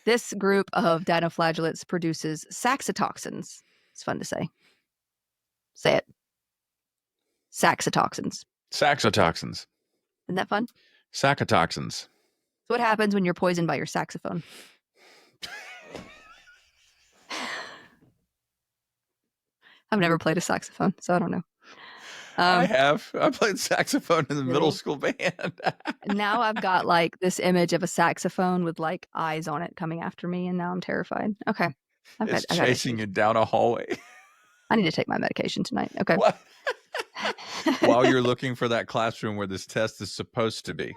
This group of dinoflagellates produces saxitoxins. It's fun to say. Say it. Saxitoxins. Saxitoxins. Isn't that fun? Saxitoxins. So what happens when you're poisoned by your saxophone? I've never played a saxophone, so I don't know. I have. I played saxophone in the middle school band. Now I've got like this image of a saxophone with like eyes on it coming after me, and now I'm terrified. Okay. It's chasing you down a hallway. I need to take my medication tonight. Okay. What? While you're looking for that classroom where this test is supposed to be.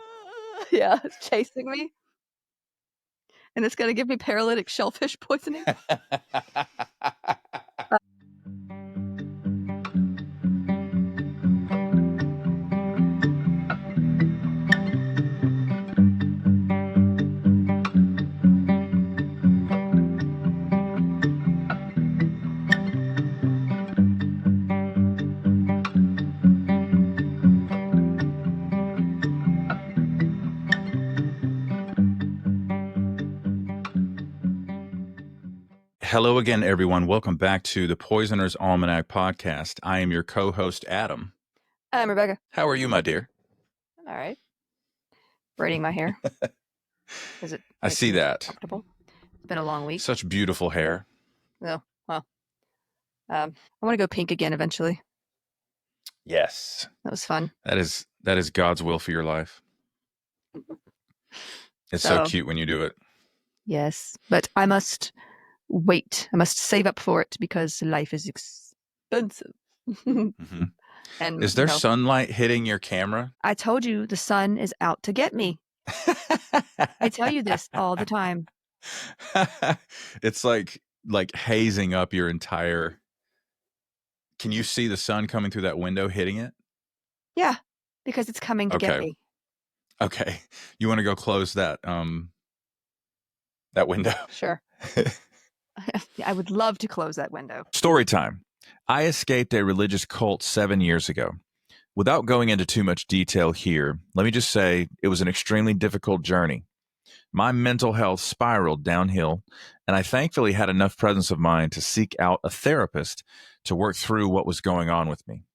Yeah, it's chasing me. And it's going to give me paralytic shellfish poisoning. Hello again, everyone. Welcome back to the Poisoner's Almanac podcast. I am your co-host, Adam. I'm Rebecca. How are you, my dear? I'm all right. Braiding my hair. Is it? I see that. Comfortable? It's been a long week. Such beautiful hair. Oh, well. I want to go pink again eventually. Yes. That was fun. That is God's will for your life. It's so cute when you do it. Yes, but I must wait. I must save up for it because life is expensive. Mm-hmm. And is there sunlight hitting your camera? I told you the sun is out to get me. I tell you this all the time. It's like hazing up your entire. Can you see the sun coming through that window hitting it? Yeah, because it's coming to get me. Okay. You want to go close that window? Sure. I would love to close that window. Story time. I escaped a religious cult 7 years ago. Without going into too much detail here, let me just say it was an extremely difficult journey. My mental health spiraled downhill, and I thankfully had enough presence of mind to seek out a therapist to work through what was going on with me.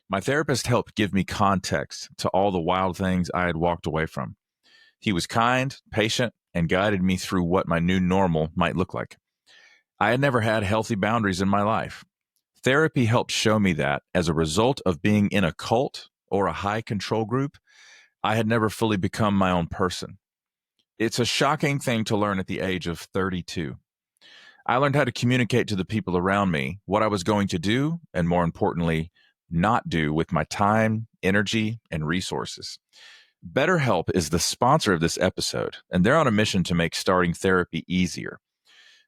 My therapist helped give me context to all the wild things I had walked away from. He was kind, patient, and guided me through what my new normal might look like. I had never had healthy boundaries in my life. Therapy helped show me that as a result of being in a cult or a high control group, I had never fully become my own person. It's a shocking thing to learn at the age of 32. I learned how to communicate to the people around me what I was going to do, and more importantly, not do with my time, energy, and resources. BetterHelp is the sponsor of this episode, and they're on a mission to make starting therapy easier.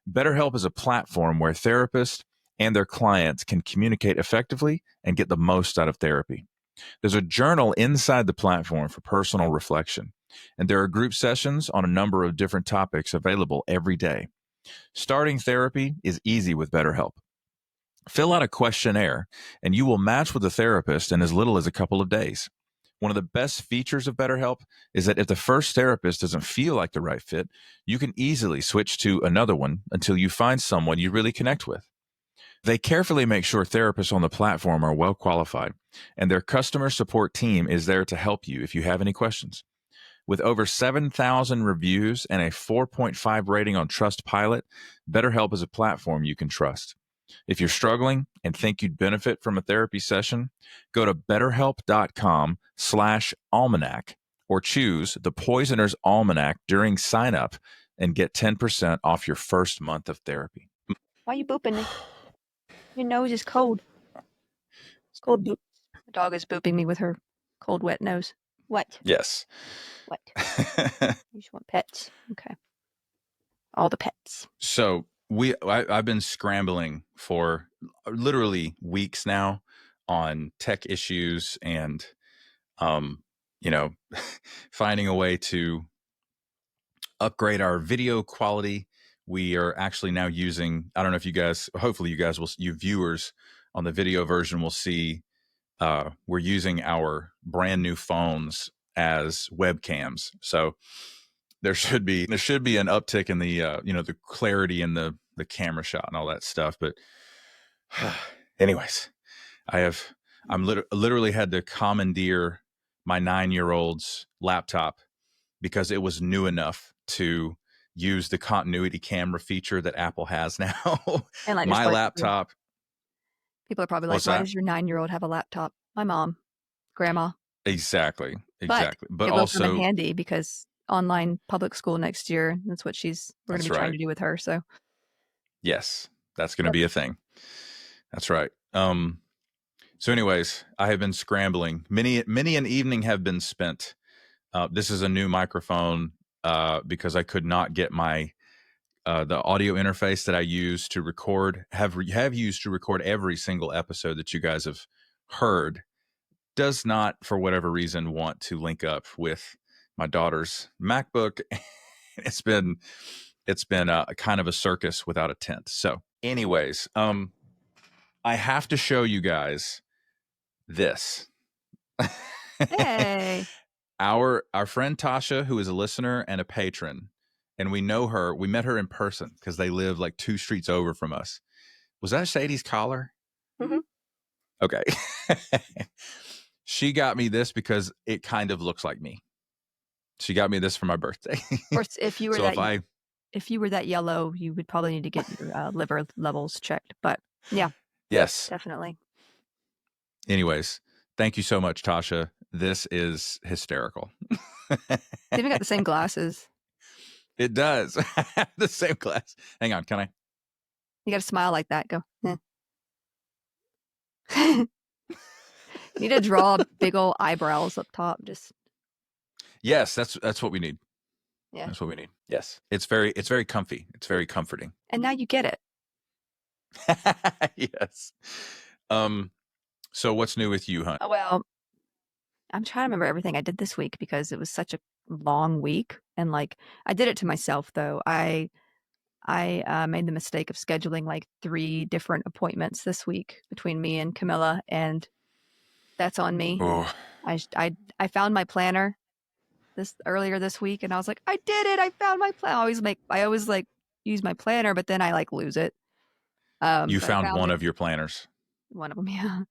BetterHelp is a platform where therapists and their clients can communicate effectively and get the most out of therapy. There's a journal inside the platform for personal reflection, and there are group sessions on a number of different topics available every day. Starting therapy is easy with BetterHelp. Fill out a questionnaire, and you will match with a therapist in as little as a couple of days. One of the best features of BetterHelp is that if the first therapist doesn't feel like the right fit, you can easily switch to another one until you find someone you really connect with. They carefully make sure therapists on the platform are well qualified, and their customer support team is there to help you if you have any questions. With over 7,000 reviews and a 4.5 rating on Trustpilot, BetterHelp is a platform you can trust. If you're struggling and think you'd benefit from a therapy session, go to betterhelp.com/almanac or choose the Poisoner's Almanac during sign up and get 10% off your first month of therapy. Why are you booping me? Your nose is cold. It's cold boop. The dog is booping me with her cold, wet nose. What? Yes. What? You just want pets. Okay. All the pets. So I've been scrambling for literally weeks now on tech issues and, finding a way to upgrade our video quality. We are actually now using, I don't know if you guys, hopefully you viewers on the video version will see, we're using our brand new phones as webcams. So there should be an uptick in the the clarity in the camera shot and all that stuff. But anyways, I'm literally had to commandeer my 9-year-old's laptop because it was new enough to use the continuity camera feature that Apple has now. And like My laptop. People are probably like, why does your 9-year-old have a laptop? My mom, grandma. Exactly. But it will also come in handy because online public school next year, that's what we're going to be trying to do with her. So yes, that's going to be a thing. That's right. So anyways, I have been scrambling. Many an evening have been spent. This is a new microphone because I could not get my the audio interface that I use to record have used to record every single episode that you guys have heard does not, for whatever reason, want to link up with my daughter's MacBook. It's been kind of a circus without a tent. So anyways, I have to show you guys this. hey. Our friend Tasha, who is a listener and a patron, and we know her. We met her in person because they live like 2 streets over from us. Was that Sadie's collar? Mm-hmm. Okay. She got me this because it kind of looks like me. She got me this for my birthday. Of course, if you were if you were that yellow, you would probably need to get your liver levels checked. But yeah. Yes. Definitely. Anyways, thank you so much, Tasha. This is hysterical. It's even got the same glasses. It does. The same glass. Hang on, can I? You got to smile like that. Go. You need to draw big old eyebrows up top. Just. Yes, that's what we need. Yeah, that's what we need. Yes, it's very comfy. It's very comforting. And now you get it. Yes. So what's new with you, Hunt? Well, I'm trying to remember everything I did this week because it was such a long week, and like I did it to myself though. I made the mistake of scheduling like 3 different appointments this week between me and Camilla, and that's on me. Oh. I found my planner earlier this week, and I was like, I did it! I found my plan. I always like use my planner, but then I like lose it. You found one of your planners. One of them, yeah.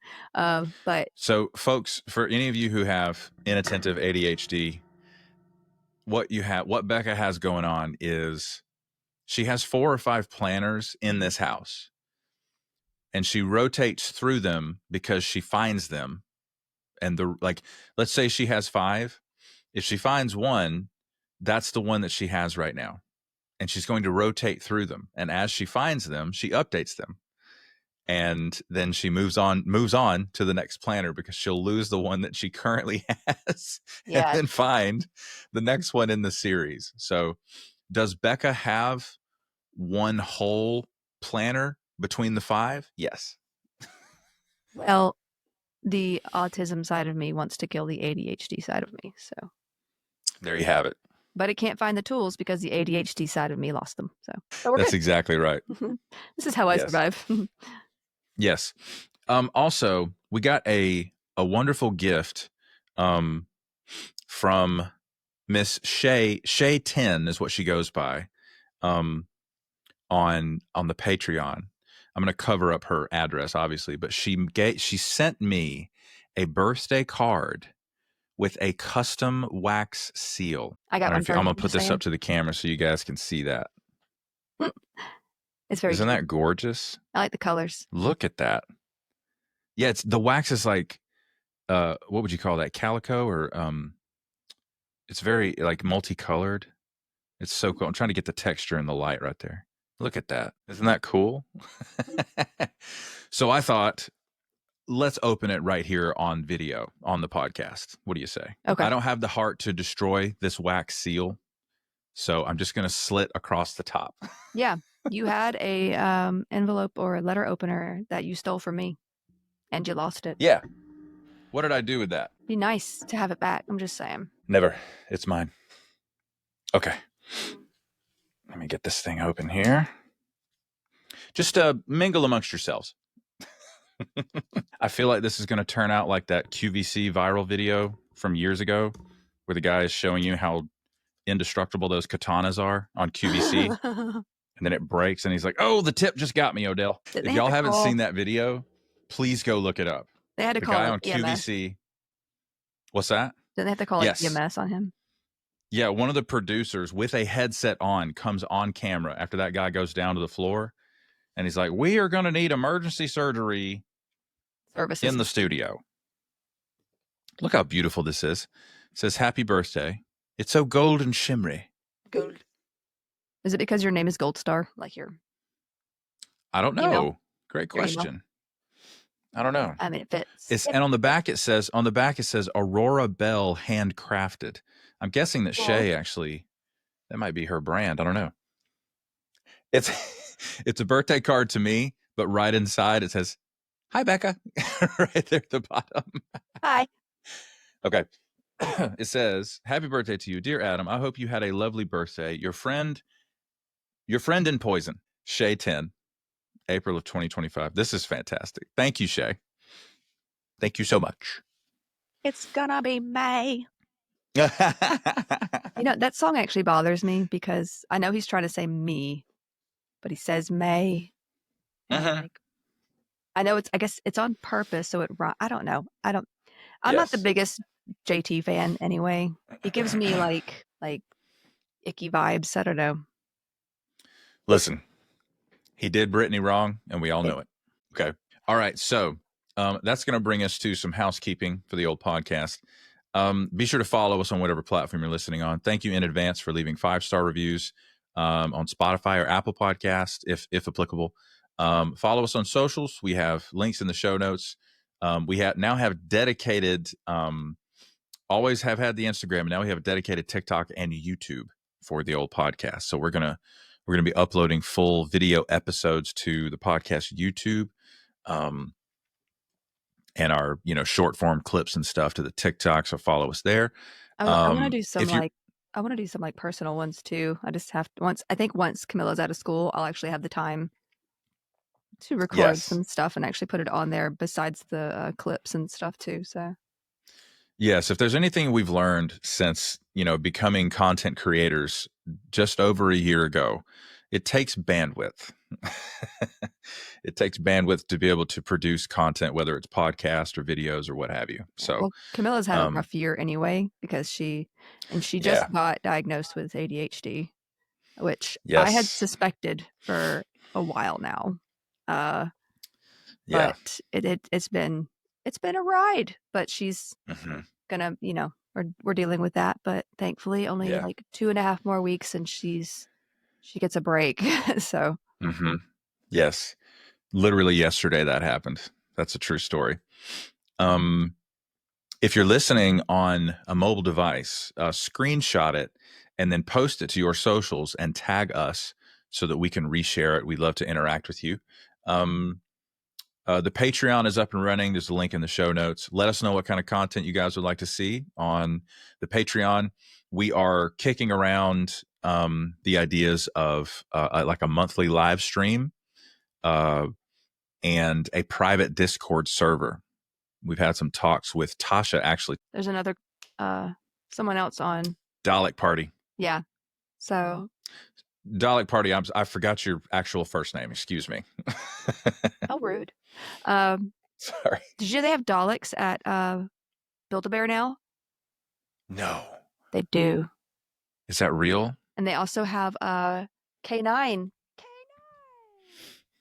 But so, folks, for any of you who have inattentive ADHD, what Becca has going on is she has 4 or 5 planners in this house, and she rotates through them because she finds them. And let's say she has 5. If she finds one, that's the one that she has right now. And she's going to rotate through them. And as she finds them, she updates them. And then she moves on to the next planner because she'll lose the one that she currently has and then find the next one in the series. So does Becca have one whole planner between the 5? Yes. Well, the autism side of me wants to kill the ADHD side of me. So there you have it. But it can't find the tools because the ADHD side of me lost them. So that's good. Exactly right. This is how I survive. Yes. Also, we got a wonderful gift from Miss Shay 10 is what she goes by on the Patreon. I'm going to cover up her address, obviously, but she sent me a birthday card with a custom wax seal. I got one. I'm going to put this up to the camera so you guys can see that. It's very. Isn't that gorgeous? I like the colors. Look at that. Yeah, the wax is like, what would you call that? Calico or it's very like multicolored. It's so cool. I'm trying to get the texture and the light right there. Look at that. Isn't that cool? So I thought, let's open it right here on video on the podcast. What do you say? Okay. I don't have the heart to destroy this wax seal, so I'm just going to slit across the top. Yeah. You had a envelope or a letter opener that you stole from me, and you lost it. Yeah. What did I do with that? Be nice to have it back. I'm just saying. Never. It's mine. Okay. Let me get this thing open here. Just mingle amongst yourselves. I feel like this is going to turn out like that QVC viral video from years ago where the guy is showing you how indestructible those katanas are on QVC, and then it breaks, and he's like, "Oh, the tip just got me, Odell." Did If they have y'all to haven't call? seen that video, please go look it up. They had to The call guy like on EMS. QVC. What's that? Didn't they have to call like Yes. EMS on him? Yeah, one of the producers with a headset on comes on camera after that guy goes down to the floor, and he's like, "We are going to need emergency surgery Services. in the studio." Look how beautiful this is. It says, "Happy birthday. It's so golden shimmery." Gold. Is it because your name is Gold Star? Like your I don't email? know. Great Your email? question. I don't know. I mean, it fits. And on the back it says Aurora Bell handcrafted. I'm guessing that Cool. Shay actually, that might be her brand. I don't know. It's it's a birthday card to me, but right inside it says, "Hi Becca," right there at the bottom. Hi. Okay. It says, "Happy birthday to you, dear Adam. I hope you had a lovely birthday. Your friend in poison, Shay 10, April of 2025." This is fantastic. Thank you, Shay. Thank you so much. It's gonna be May. That song actually bothers me because I know he's trying to say me, but he says May. Like, I know I guess it's on purpose, so I don't know. I'm not the biggest JT fan anyway. He gives me like icky vibes. I don't know. Listen, he did Brittany wrong, and we all know it. Okay. All right. So that's going to bring us to some housekeeping for the old podcast. Be sure to follow us on whatever platform you're listening on. Thank you in advance for leaving 5-star reviews on Spotify or Apple Podcast, if applicable. Follow us on socials. We have links in the show notes. We now have dedicated, always have had the Instagram. Now we have a dedicated TikTok and YouTube for the old podcast. So we're gonna be uploading full video episodes to the podcast YouTube. And our short form clips and stuff to the TikTok. So follow us there. I want to do some I want to do some like personal ones too. I just have to once Camilla's out of school, I'll actually have the time to record some stuff and actually put it on there besides the clips and stuff too. So yes, if there's anything we've learned since becoming content creators just over a year ago, it takes bandwidth. It takes bandwidth to be able to produce content, whether it's podcast or videos or what have you. So Camilla's had a rough year anyway because she just got diagnosed with ADHD, which I had suspected for a while now. But it's been a ride. But she's gonna, we're dealing with that. But thankfully, only like 2.5 more weeks, and she gets a break. So yes. Literally yesterday that happened. That's a true story. If you're listening on a mobile device, screenshot it and then post it to your socials and tag us so that we can reshare it. We'd love to interact with you. The Patreon is up and running. There's a link in the show notes. Let us know what kind of content you guys would like to see on the Patreon. We are kicking around the ideas of like a monthly live stream and a private Discord server. We've had some talks with Tasha, actually. There's another, someone else on. Dalek Party. Yeah. So. Dalek Party, I forgot your actual first name. Excuse me. How rude. Sorry. Did you know they have Daleks at Build-A-Bear now? No. They do. Is that real? And they also have K9.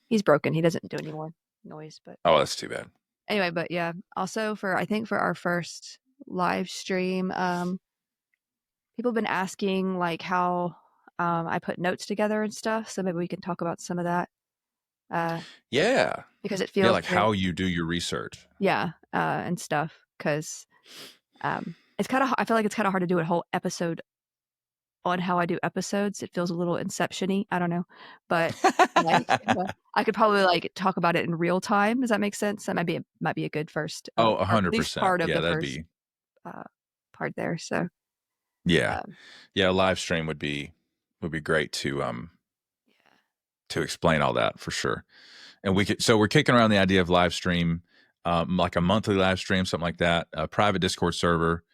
He's broken. He doesn't do any more noise, but oh, that's too bad. Anyway, but yeah, also for our first live stream, people have been asking like how I put notes together and stuff, so maybe we can talk about some of that. Because it feels like how you do your research. And stuff, because it's kind of, I feel like it's kind of hard to do a whole episode on how I do episodes. It feels a little Inception-y. I don't know, but like, I could probably like talk about it in real time. Does that make sense? That might be a good first. 100%. Part of the that'd first be part there. So live stream would be great to explain all that for sure. And we're kicking around the idea of live stream, like a monthly live stream, something like that, a private Discord server.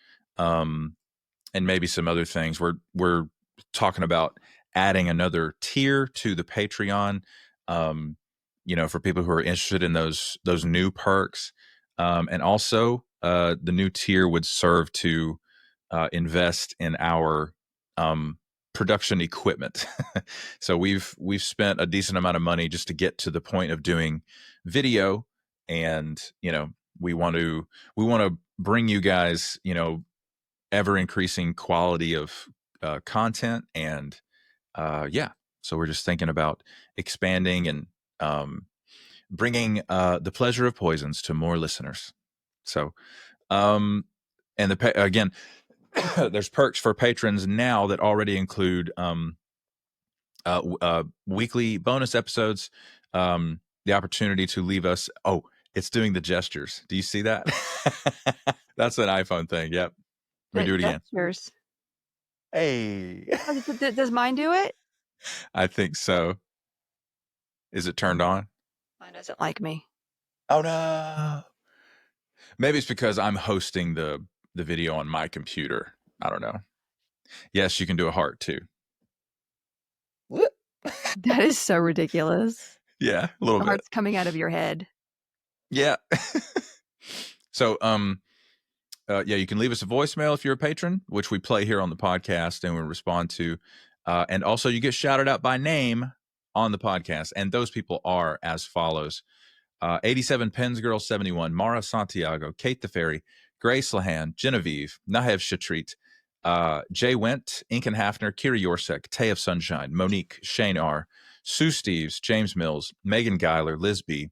and maybe some other things. We're talking about adding another tier to the Patreon. Um, for people who are interested in those new perks, and also the new tier would serve to invest in our production equipment. So we've spent a decent amount of money just to get to the point of doing video, and we want to bring you guys ever increasing quality of content, and yeah, so we're just thinking about expanding and bringing the pleasure of poisons to more listeners. So um and again, there's perks for patrons now that already include weekly bonus episodes, the opportunity to leave us. Oh, it's doing the gestures. Do you see that? That's an iPhone thing. Yep. Let me The do it again. gestures. Hey. Oh, does mine do it? I think so. Is it turned on? Mine doesn't like me. Oh no. Maybe it's because I'm hosting the video on my computer. I don't know. Yes, you can do a heart too. That is so ridiculous. Yeah, a little The bit. heart's coming out of your head. Yeah. So yeah, you can leave us a voicemail if you're a patron, which we play here on the podcast and we respond to. And also, you get shouted out by name on the podcast. And those people are as follows: 87 Pens Girl 71, Mara Santiago, Kate the Fairy, Grace Lahan, Genevieve, Nahev Shatrit, Jay Went, Inken Hafner, Kira Yorsek, Tay of Sunshine, Monique, Shane R., Sue Steves, James Mills, Megan Geiler, Liz B.,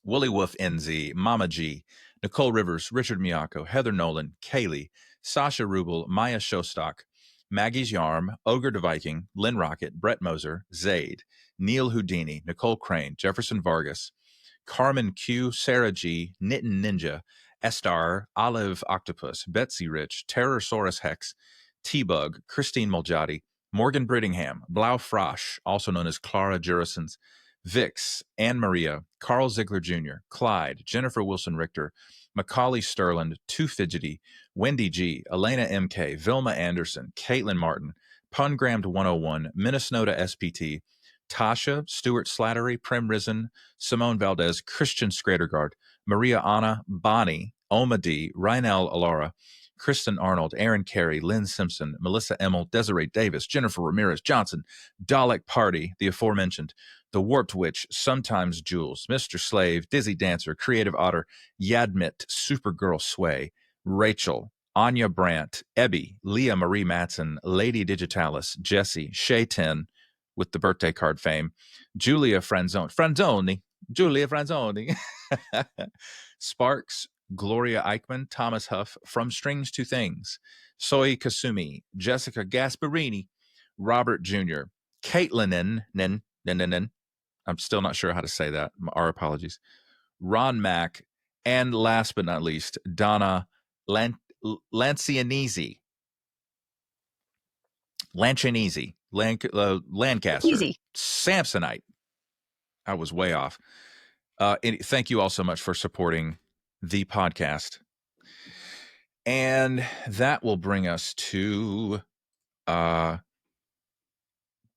Wooly Wolf NZ, Mama G, Nicole Rivers, Richard Miyako, Heather Nolan, Kaylee, Sasha Rubel, Maya Shostak, Maggie's Yarm, Ogre the Viking, Lynn Rocket, Brett Moser, Zaid, Neil Houdini, Nicole Crane, Jefferson Vargas, Carmen Q, Sarah G, Knittin Ninja, Estar, Olive Octopus, Betsy Rich, Terrorsaurus Hex, T-Bug, Christine Moljadi, Morgan Brittingham, Blau Frosch, also known as Clara Jurisons, Vix, Anne Maria, Carl Ziegler Jr., Clyde, Jennifer Wilson Richter, Macaulay Sterland, Too Fidgety, Wendy G, Elena MK, Vilma Anderson, Caitlin Martin, Pungrammed 101, Minnesota SPT, Tasha, Stuart Slattery, Prim Risen, Simone Valdez, Christian Scradergaard, Maria Anna, Bonnie, Oma D, Rynel Alara, Kristen Arnold, Aaron Carey, Lynn Simpson, Melissa Emmel, Desiree Davis, Jennifer Ramirez Johnson, Dalek Party, the aforementioned, The Warped Witch, Sometimes Jules, Mr. Slave, Dizzy Dancer, Creative Otter, Yadmit, Supergirl Sway, Rachel, Anya Brandt, Ebby, Leah Marie Matson, Lady Digitalis, Jesse, Shay 10, with the birthday card fame, Julia Julia Franzoni, Sparks, Gloria Eichmann, Thomas Huff, From Strings to Things, Soy Kasumi, Jessica Gasparini, Robert Jr., Caitlin, I'm still not sure how to say that. Our apologies. Ron Mack, and last but not least, Donna Lancianese. Lancaster, Easy. Samsonite. I was way off. Thank you all so much for supporting the podcast. And that will bring us to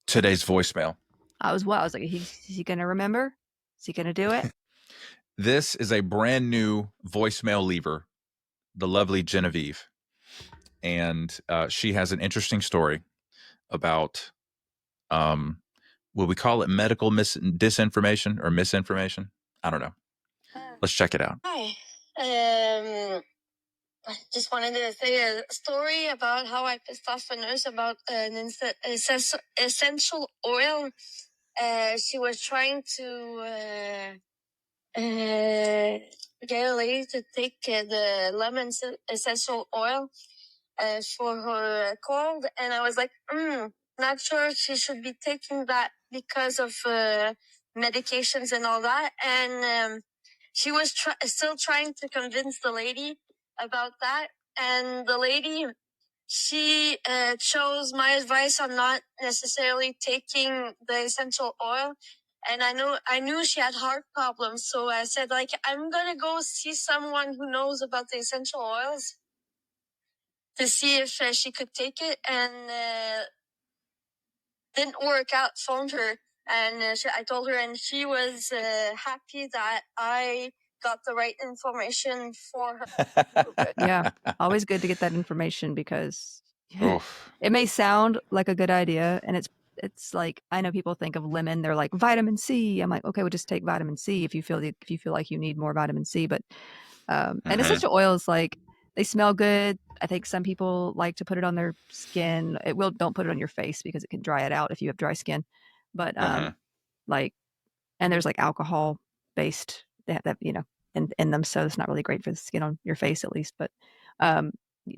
today's voicemail. I was like, is he going to remember? Is he going to do it? This is a brand new voicemail leaver, the lovely Genevieve. And she has an interesting story about, will we call it medical disinformation or misinformation? I don't know. Let's check it out. Hi. I just wanted to say a story about how I pissed off a nurse about an essential oil. She was trying to get a lady to take the lemon essential oil for her cold, and I was like, not sure if she should be taking that because of medications and all that. And she was still trying to convince the lady about that. And the lady, she chose my advice on not necessarily taking the essential oil. And I knew she had heart problems. So I said, like, I'm going to go see someone who knows about the essential oils to see if she could take it, and didn't work out. Phoned her, and I told her, and she was happy that I got the right information for her. Oh, good. Yeah, always good to get that information because Oof. it may sound like a good idea, and it's like, I know people think of lemon, they're like vitamin C. I'm like, okay, well, just take vitamin C if you feel like you need more vitamin C. But and essential oils, like, they smell good. I think some people like to put it on their skin. Don't put it on your face because it can dry it out if you have dry skin. But like, and there's like alcohol based, they have that, in them, so it's not really great for the skin on your face, at least. But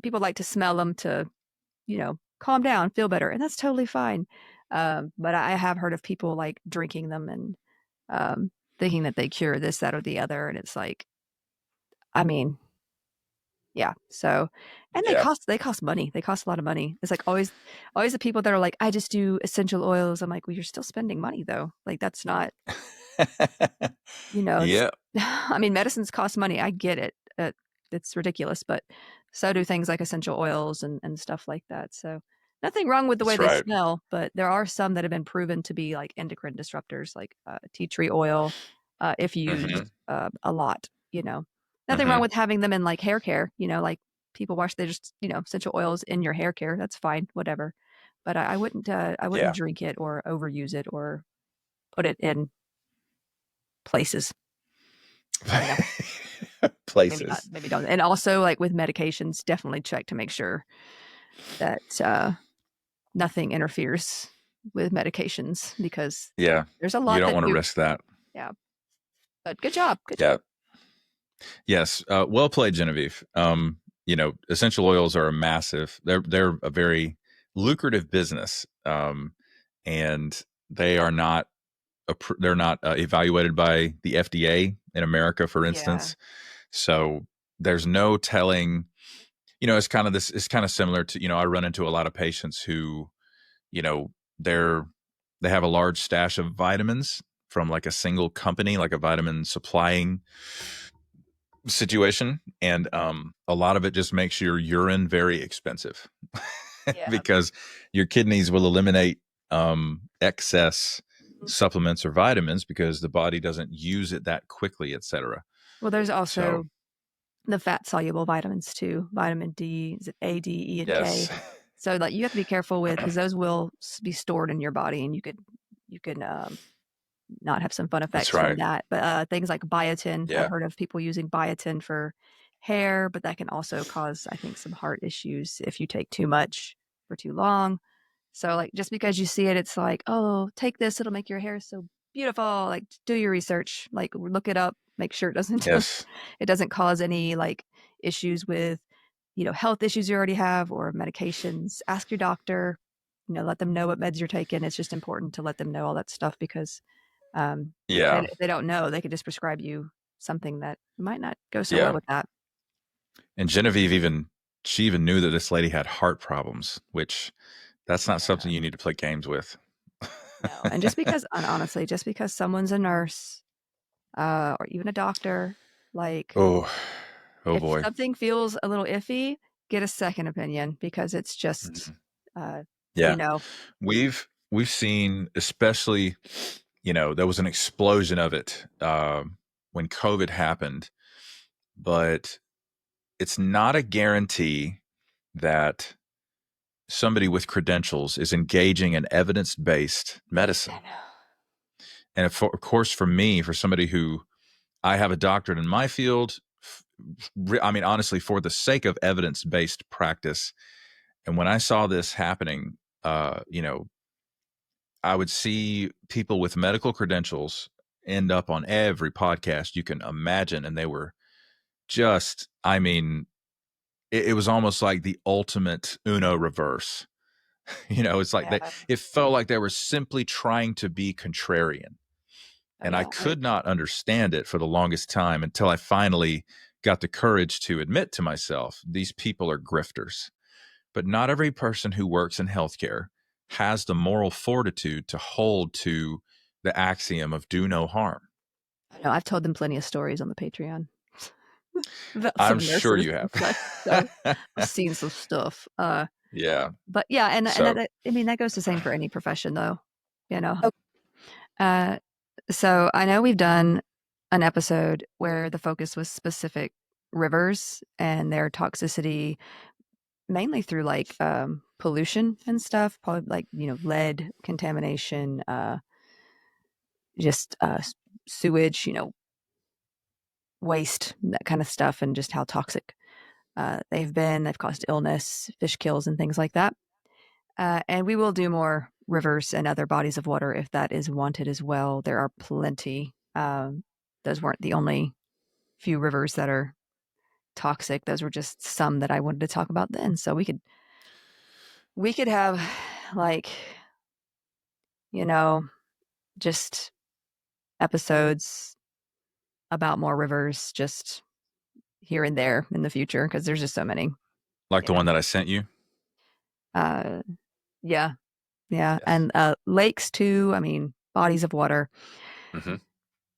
people like to smell them to, calm down, feel better, and that's totally fine. But I have heard of people like drinking them and thinking that they cure this, that, or the other, and it's like, I mean, yeah. So, and Yeah. they cost money. They cost a lot of money. It's like always the people that are like, I just do essential oils. I'm like, well, you're still spending money though. Like, that's not, Yeah. I mean, medicines cost money. I get it. It's ridiculous, but so do things like essential oils and stuff like that. So nothing wrong with the way That's they right. smell, but there are some that have been proven to be like endocrine disruptors, like tea tree oil, if used a lot. Nothing wrong with having them in like hair care. Like people wash their just essential oils in your hair care. That's fine, whatever. But I wouldn't Yeah. drink it or overuse it or put it in places. Places. Maybe don't. And also, like with medications, definitely check to make sure that nothing interferes with medications, because there's a You lot don't that want to do. risk that. Yeah. But good job. Good Yeah. job. Yes. Well played, Genevieve. Essential oils are a massive, they're a very lucrative business. And they are not, they're not evaluated by the FDA in America, for instance. So there's no telling, it's kind of similar to, I run into a lot of patients who, they have a large stash of vitamins from like a single company, like a vitamin supplying situation, and a lot of it just makes your urine very expensive because your kidneys will eliminate excess supplements or vitamins because the body doesn't use it that quickly, etc. Well, there's also the fat soluble vitamins too. Vitamin D, is it A, D, E, and K? So like you have to be careful with, because those will be stored in your body, and you could not have some fun effects from that. But things like biotin, I've heard of people using biotin for hair, but that can also cause, I think, some heart issues if you take too much for too long. So like, just because you see it, it's like, oh, take this, it'll make your hair so beautiful. Like, do your research, like look it up, make sure it doesn't cause any like issues with, health issues you already have or medications. Ask your doctor, let them know what meds you're taking. It's just important to let them know all that stuff, because if they don't know, they could just prescribe you something that might not go so well with that. And Genevieve she even knew that this lady had heart problems, which that's not something you need to play games with. No, and honestly, just because someone's a nurse or even a doctor, like, if boy, something feels a little iffy, get a second opinion, because it's just we've seen, especially, there was an explosion of it when COVID happened, but it's not a guarantee that somebody with credentials is engaging in evidence-based medicine. And of course, for me, for somebody who, I have a doctorate in my field, I mean, honestly, for the sake of evidence-based practice. And when I saw this happening, I would see people with medical credentials end up on every podcast you can imagine. And they were just, I mean, it was almost like the ultimate Uno reverse. It's like it felt like they were simply trying to be contrarian. And I could not understand it for the longest time until I finally got the courage to admit to myself, these people are grifters. But not every person who works in healthcare has the moral fortitude to hold to the axiom of do no harm. I know, I've told them plenty of stories on the Patreon. about I'm some sure nurses you and such. So have. I've seen some stuff. Yeah. But yeah, and So, I mean that goes the same for any profession, though. You know. Uh, so I know we've done an episode where the focus was specific rivers and their toxicity, mainly through like pollution and stuff, probably like lead contamination, just sewage, waste, that kind of stuff, and just how toxic they've been. They've caused illness, fish kills, and things like that. And we will do more rivers and other bodies of water if that is wanted as well. There are plenty. Those weren't the only few rivers that are toxic. Those were just some that I wanted to talk about then. So we could have like, you know, just episodes about more rivers just here and there in the future because there's just so many, like you the know. one that I sent you? Uh, yeah, yeah, Yes. and lakes too. I mean, bodies of water, Hmm.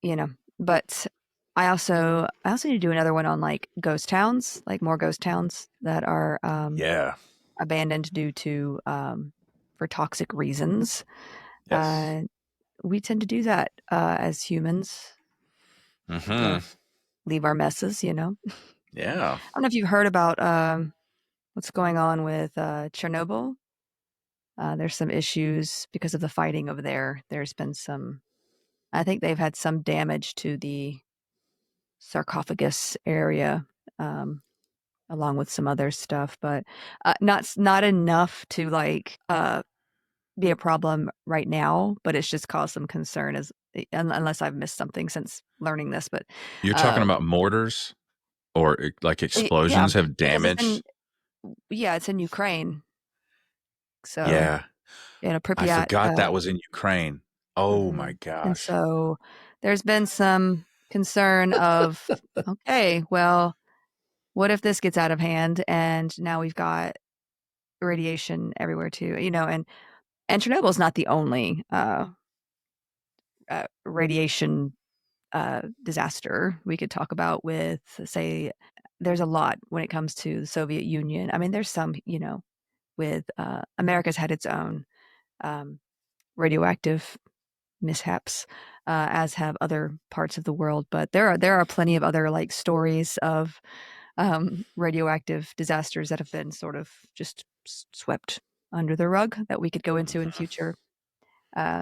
you know. But I also need to do another one on like ghost towns, like more ghost towns that are Yeah. abandoned due to for toxic reasons. Yes. Uh, we tend to do that as humans Hmm. to leave our messes, you know. Yeah. I don't know if you've heard about what's going on with Chernobyl. There's some issues because of the fighting over there. There's been some, I think they've had some damage to the sarcophagus area, um, along with some other stuff, but not enough to like be a problem right now. But it's just caused some concern, as unless I've missed something since learning this. But You're talking um, about mortars or like yeah, explosions have because damaged? it's in Ukraine, so Yeah. I Pripyat. forgot that was in Ukraine. Oh my Mhm. And gosh. so there's been some concern of, okay, well, what if this gets out of hand and now we've got radiation everywhere too, and Chernobyl's not the only radiation disaster we could talk about with, say, there's a lot when it comes to the Soviet Union. I mean, there's some, with America's had its own um, radioactive mishaps, as have other parts of the world. But there are plenty of other like stories of radioactive disasters that have been sort of just swept under the rug that we could go into in Mhm. future.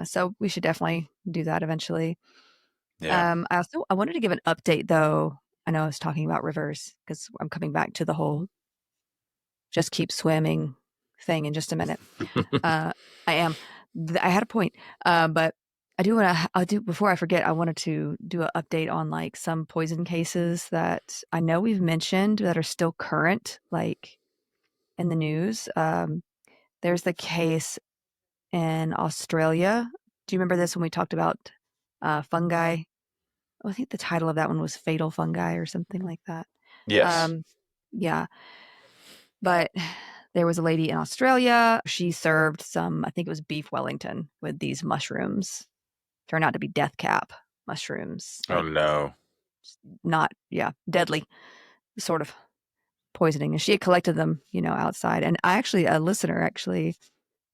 So we should definitely do that eventually. Yeah. I wanted to give an update though. I know I was talking about rivers because I'm coming back to the whole just keep swimming thing in just a minute. Uh, I am. I had a point, but I do want to. I do before I forget. I wanted to do an update on like some poison cases that I know we've mentioned that are still current, like in the news. There's the case in Australia. Do you remember this when we talked about fungi? Oh, I think the title of that one was "Fatal Fungi" or something like that. Yes. Um, yeah, but there was a lady in Australia. She served some, I think it was beef Wellington with these mushrooms. Turned out to be death cap mushrooms, Oh like no. not, yeah, deadly sort of poisoning. And she had collected them, outside. And a listener actually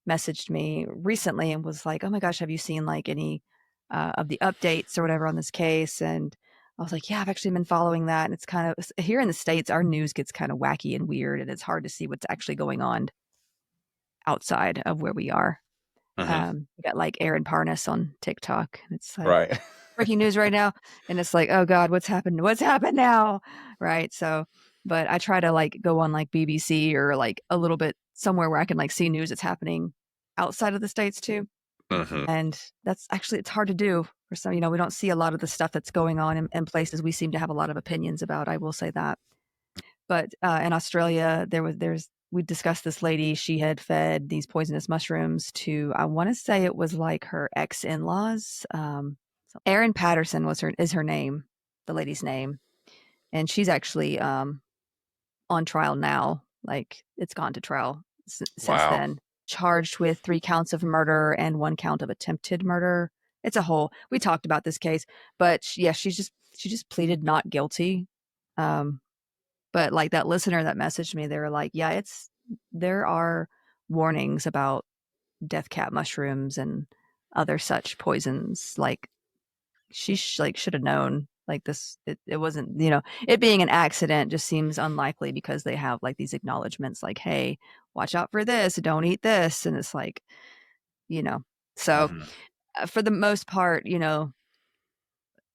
messaged me recently and was like, "Oh my gosh, have you seen like any of the updates or whatever on this case?" And I was like, "Yeah, I've actually been following that." And it's kind of here in the States, our news gets kind of wacky and weird, and it's hard to see what's actually going on outside of where we are. Hmm. You got like Aaron Parnas on TikTok, and it's like Right. breaking news right now, and it's like, oh God, what's happened? What's happened now? Right. So, but I try to like go on like BBC or like a little bit somewhere where I can like see news that's happening outside of the States too. Hmm. And that's actually, it's hard to do for some, we don't see a lot of the stuff that's going on in places we seem to have a lot of opinions about. I will say that. But in Australia, we discussed this lady. She had fed these poisonous mushrooms to, I want to say it was like her ex in laws. So Erin Patterson is her name, the lady's name, and she's actually on trial now. Like it's gone to trial since Wow. then. Charged with 3 counts of murder and 1 count of attempted murder. It's a whole. We talked about this case, but yeah, she just pleaded not guilty But like that listener that messaged me, they were like, yeah, there are warnings about death cap mushrooms and other such poisons. Like she should have known like this. It wasn't, it being an accident just seems unlikely because they have like these acknowledgments like, hey, watch out for this, don't eat this. And it's like, so for the most part,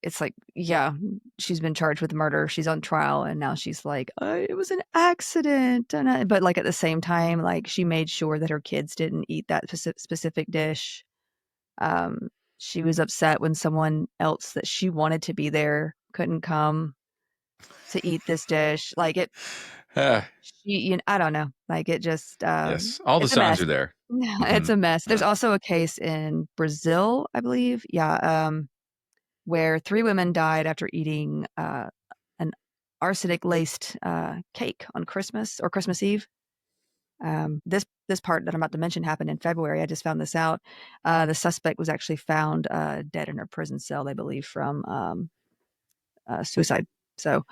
it's like, yeah, she's been charged with murder. She's on trial, and now she's like, it was an accident. But like at the same time, like she made sure that her kids didn't eat that specific dish. She was upset when someone else that she wanted to be there couldn't come to eat this dish. Like I don't know. Like it just, yes, all the it's a signs mess. are there. It's a mess. There's also a case in Brazil, I believe. Yeah. Where 3 women died after eating an arsenic-laced cake on Christmas or Christmas Eve. This part that I'm about to mention happened in February. I just found this out. The suspect was actually found dead in her prison cell, they believe, from suicide. So,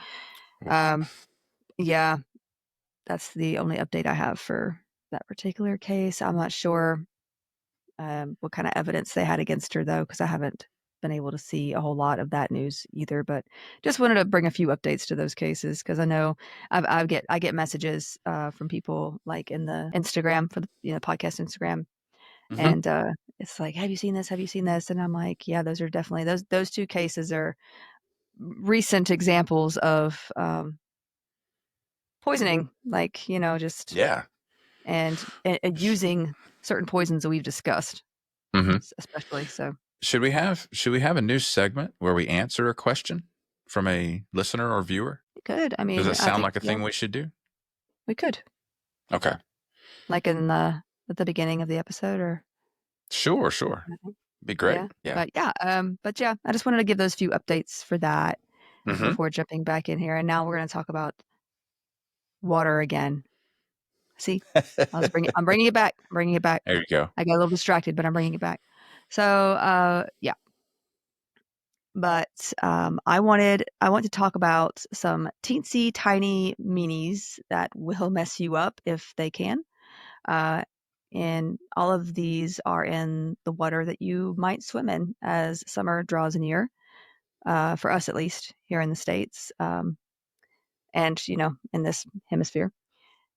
yeah, that's the only update I have for that particular case. I'm not sure what kind of evidence they had against her, though, because I haven't been able to see a whole lot of that news either. But just wanted to bring a few updates to those cases because I know I get messages from people like in the Instagram for the podcast Instagram, and it's like, have you seen this? Have you seen this? And I'm like, yeah, those are definitely those 2 cases are recent examples of poisoning, like just Yeah. and using certain poisons that we've discussed, especially so. Should we have a new segment where we answer a question from a listener or viewer? We could. I mean, Does it I sound think, like a thing we should do? we could. Okay. Like in at the beginning of the episode, or Sure. Be great. Yeah. But yeah, I just wanted to give those few updates for that Mm-hmm. before jumping back in here. And now we're going to talk about water again. See, I'm bringing it back. I'm bringing it back. There you go. I got a little distracted, but I'm bringing it back. So, yeah. But I want to talk about some teensy tiny meanies that will mess you up if they can. And all of these are in the water that you might swim in as summer draws near, for us at least here in the States, and in this hemisphere.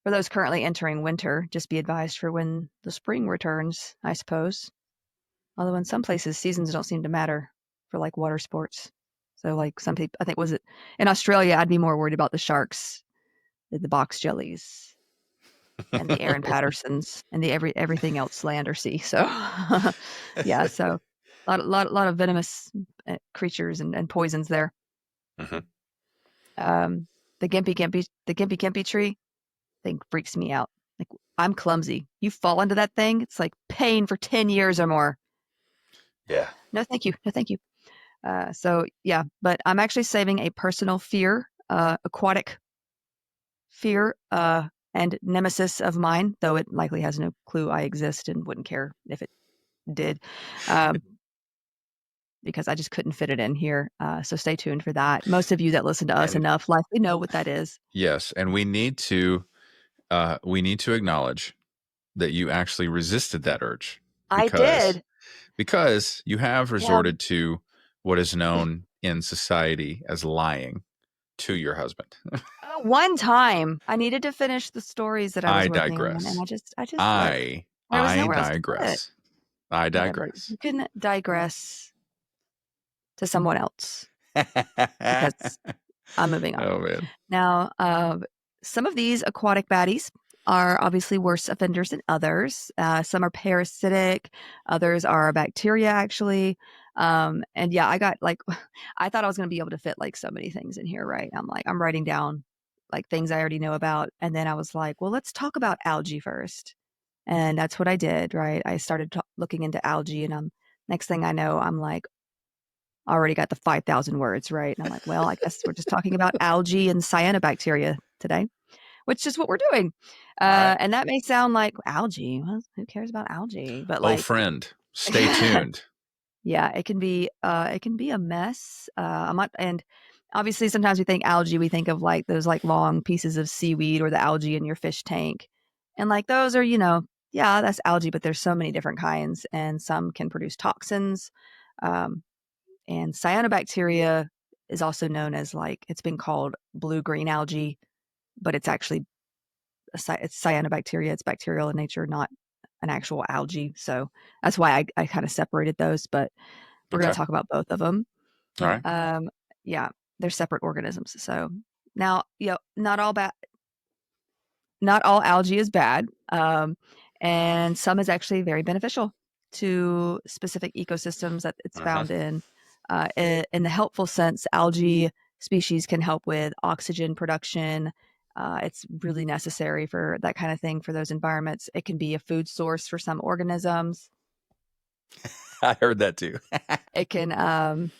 For those currently entering winter, just be advised for when the spring returns, I suppose. Although in some places seasons don't seem to matter for like water sports. So like some people, I think, was it in Australia, I'd be more worried about the sharks, the box jellies, and the Aaron Pattersons, and the everything else, land or sea. So yeah, so a lot of venomous creatures and poisons there. The gimpy tree thing freaks me out. Like, I'm clumsy. You fall into that thing, it's like pain for 10 years or more. Yeah. No, thank you. No, thank you. So yeah, but I'm actually saving a personal fear, aquatic fear, and nemesis of mine, though it likely has no clue I exist and wouldn't care if it did, because I just couldn't fit it in here. So stay tuned for that. Most of you that listen to us enough likely know what that is. Yes, and we need to acknowledge that you actually resisted that urge. I did. Because you have resorted to what is known in society as lying to your husband. One time I needed to finish the stories that I was working on, and I digress. You can digress to someone else because I'm moving on. Oh man. Now, some of these aquatic baddies are obviously worse offenders than others. Some are parasitic, others are bacteria, actually. And yeah, I thought I was going to be able to fit like so many things in here, right? I'm writing down like things I already know about. And then I was like, well, let's talk about algae first. And that's what I did, right? I started looking into algae, and next thing I know, I'm like, already got the 5,000 words, right? And I'm like, well, I guess we're just talking about algae and cyanobacteria today, which is what we're doing. Right. And that may sound like algae. Well, who cares about algae? But like, friend, stay tuned. Yeah, it can be a mess. And Obviously, sometimes we think algae, we think of like those like long pieces of seaweed or the algae in your fish tank. And like those are, yeah, that's algae, but there's so many different kinds, and some can produce toxins. Um, and cyanobacteria is also known as like, it's been called blue-green algae, but it's actually it's cyanobacteria. It's bacterial in nature, not an actual algae. So that's why I kind of separated those, but we're going Okay. to talk about both of them. All right. Yeah, they're separate organisms. So now, not all algae is bad, and some is actually very beneficial to specific ecosystems that it's found in. In the helpful sense, algae species can help with oxygen production. It's really necessary for that kind of thing for those environments. It can be a food source for some organisms. I heard that too. It can, and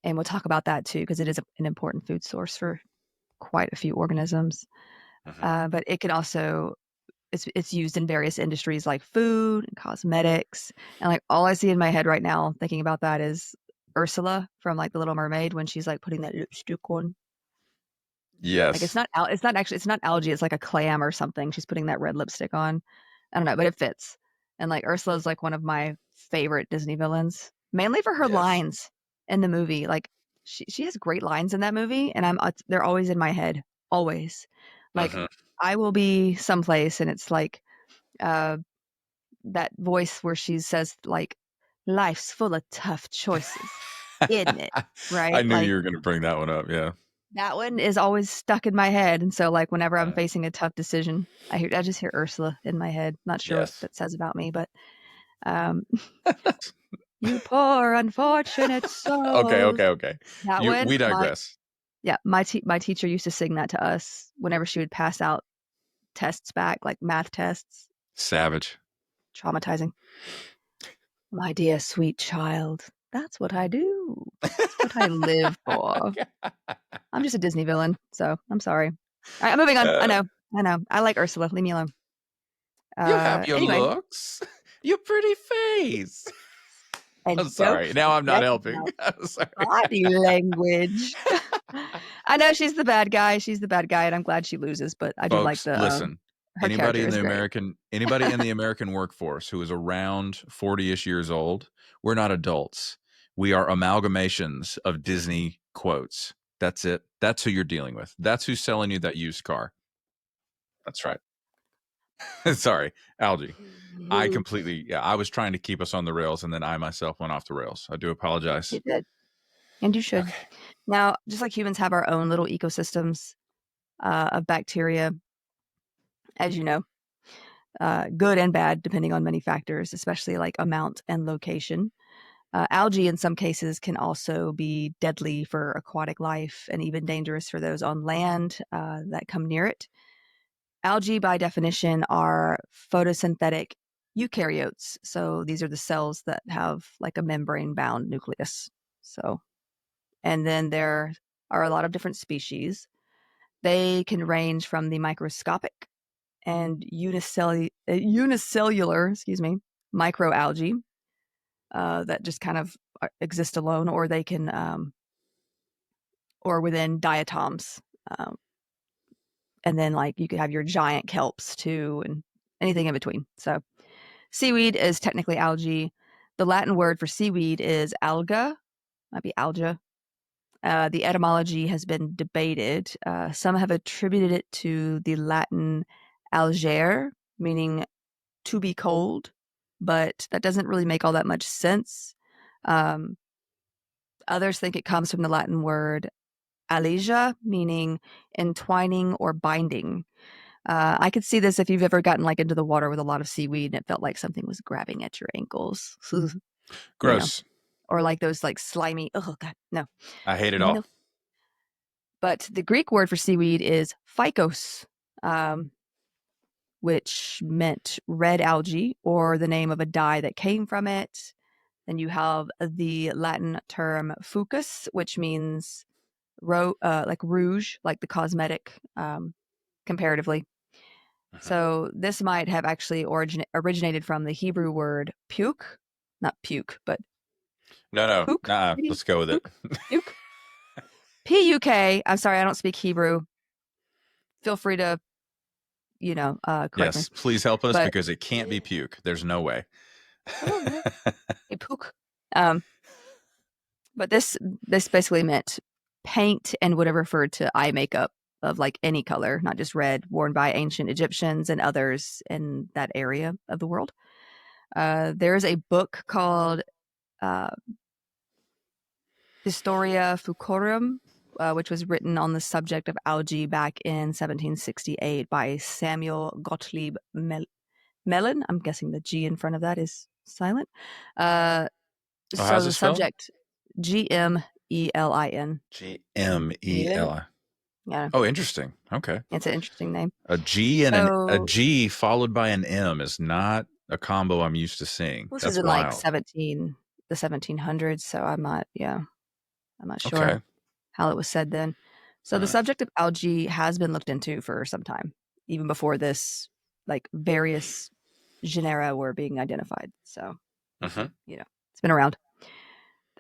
we'll talk about that too, because it is an important food source for quite a few organisms. But it can also, it's used in various industries like food and cosmetics. And like all I see in my head right now thinking about that is Ursula from like The Little Mermaid when she's like putting that lipstick on. Like Yes. it's not algae, it's like a clam or something. She's putting that red lipstick on. I don't know, but it fits. And like Ursula's like one of my favorite Disney villains, mainly for her Yes. lines in the movie. Like she has great lines in that movie, and they're always in my head, always. Like I will be someplace, and it's like that voice where she says like, "Life's full of tough choices, isn't it?" I Right? knew Like you were going to bring that one up. Yeah. that one is always stuck in my head, and so like whenever I'm Right. facing a tough decision, I just hear Ursula in my head. Not sure what Yes. that says about me, but um, you poor unfortunate Okay. souls. Okay. That one, We digress. my teacher used to sing that to us whenever she would pass out tests back, like math tests. Savage. Traumatizing. My dear sweet child, that's what I do. That's what I live for. I'm just a Disney villain, so I'm sorry. All right, I'm moving on. I know. I like Ursula. Leave me alone. You have your Anyway, looks, your pretty face. and I'm don't sorry. Now I'm not forget helping. about I'm sorry. body language. I know she's the bad guy. She's the bad guy, and I'm glad she loses. But I do like Folks, the listen. her character is great. Anybody in the American workforce who is around 40-ish years old, we're not adults. We are amalgamations of Disney quotes. That's it. That's who you're dealing with. That's who's selling you that used car. That's right. Sorry, Algae. I was trying to keep us on the rails, and then I myself went off the rails. I do apologize. You did, and you should. Okay. Now, just like humans have our own little ecosystems of bacteria, as you know, good and bad, depending on many factors, especially like amount and location. Algae, in some cases, can also be deadly for aquatic life and even dangerous for those on land that come near it. Algae, by definition, are photosynthetic eukaryotes. So these are the cells that have like a membrane-bound nucleus. So, and then there are a lot of different species. They can range from the microscopic and unicellular, microalgae that just kind of exist alone, or they can, or within diatoms. And then like you could have your giant kelps too, and anything in between. So seaweed is technically algae. The Latin word for seaweed is alga, might be alga. The etymology has been debated. Some have attributed it to the Latin algere, meaning to be cold, but that doesn't really make all that much sense. Others think it comes from the Latin word allegia, meaning entwining or binding. I could see this if you've ever gotten like into the water with a lot of seaweed and it felt like something was grabbing at your ankles. Gross. Or like those like slimy, oh God, no. I hate it No. all. But the Greek word for seaweed is phycos, which meant red algae or the name of a dye that came from it. Then you have the Latin term fucus, which means like rouge, like the cosmetic, comparatively. So this might have actually originated from the Hebrew word puke, not puke, but No. puke. Maybe? Let's go with it. Puke, puke, P-U-K. I'm sorry, I don't speak Hebrew. Feel free to, correct me. Yes, please help us But because it can't be puke. There's no way. oh, a pook. Um, but this basically meant paint and would have referred to eye makeup of like any color, not just red, worn by ancient Egyptians and others in that area of the world. There's a book called uh, Historia Fucorum, which was written on the subject of algae back in 1768 by Samuel Gottlieb Mellon. I'm guessing the G in front of that is silent. Oh, how's So it the spelled? subject, Gmelin. Gmeli. Yeah, Oh, interesting. Okay. it's an interesting name. A So G followed by an M is not a combo I'm used to seeing. this is That's in like wild. the 1700s. So I'm not sure Okay. how it was said then. So the Huh. subject of algae has been looked into for some time, even before this, like various genera were being identified. So, Uh-huh. it's been around.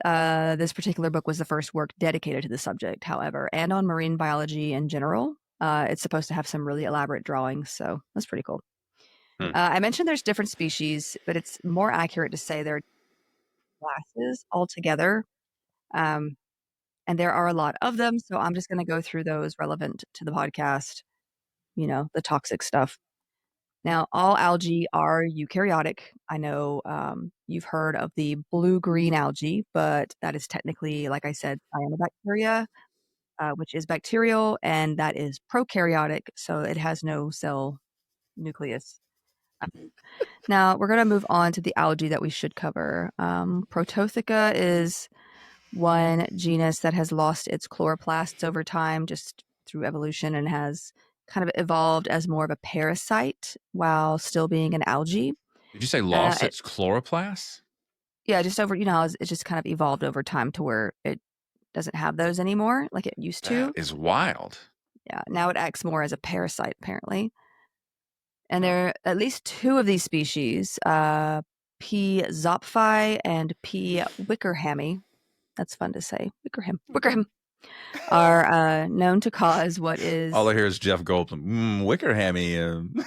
This particular book was the first work dedicated to the subject, however, and on marine biology in general. It's supposed to have some really elaborate drawings, so that's pretty cool. Hmm. I mentioned there's different species, but it's more accurate to say there are classes altogether. Um, and there are a lot of them, so I'm just going to go through those relevant to the podcast, the toxic stuff. Now, all algae are eukaryotic. I know you've heard of the blue-green algae, but that is technically, like I said, cyanobacteria, which is bacterial, and that is prokaryotic, so it has no cell nucleus. Now, we're going to move on to the algae that we should cover. Prototheca is one genus that has lost its chloroplasts over time just through evolution and has kind of evolved as more of a parasite while still being an algae. Did you say Uh, lost it, its chloroplast? yeah, just over, it's just kind of evolved over time to where it doesn't have those anymore like it used That to. is wild. Yeah, now it acts more as a parasite, apparently. And Huh. there are at least two of these species, P. zopfi and P. wickerhammi. That's fun to say. Wickerham are known to cause what All I is, hear is Jeff Goldblum. Wickerhammy.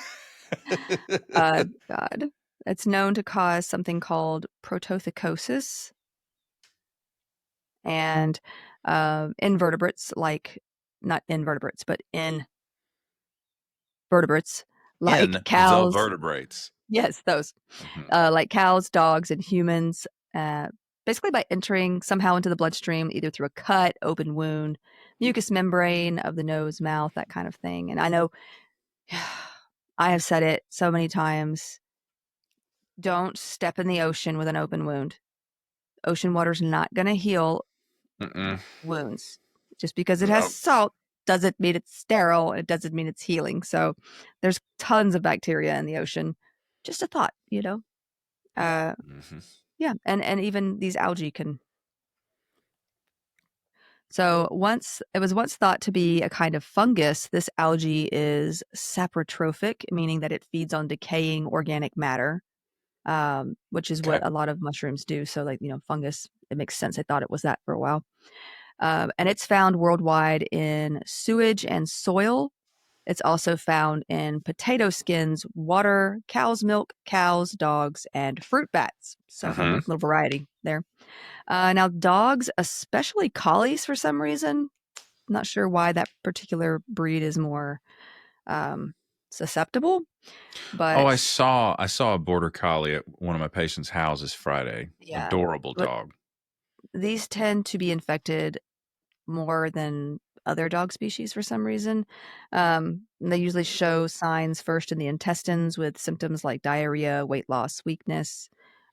God, it's known to cause something called protothecosis and invertebrates not invertebrates, but invertebrates like In the cows. vertebrates. Yes, those. Mhm. Like cows, dogs, and humans, basically by entering somehow into the bloodstream, either through a cut, open wound, mucous membrane of the nose, mouth, that kind of thing. And I know I have said it so many times. Don't step in the ocean with an open wound. Ocean water's not going to heal Mm-mm. wounds. Just because it has Nope. salt doesn't mean it's sterile. It doesn't mean it's healing. So there's tons of bacteria in the ocean. Just a thought. Uh, Mhm. yeah, and even these algae can. So it was once thought to be a kind of fungus. This algae is saprotrophic, meaning that it feeds on decaying organic matter, which is what Okay. a lot of mushrooms do. So, like, fungus, it makes sense. I thought it was that for a while. And it's found worldwide in sewage and soil. It's also found in potato skins, water, cow's milk, cows, dogs, and fruit bats. So, Mm-hmm. little variety there. Now, dogs, especially collies, for some reason, I'm not sure why that particular breed is more susceptible, Oh, I but saw I saw a border collie at one of my patients' houses Friday. yeah, Adorable but dog. these tend to be infected more than other dog species for some reason. They usually show signs first in the intestines with symptoms like diarrhea, weight loss, weakness.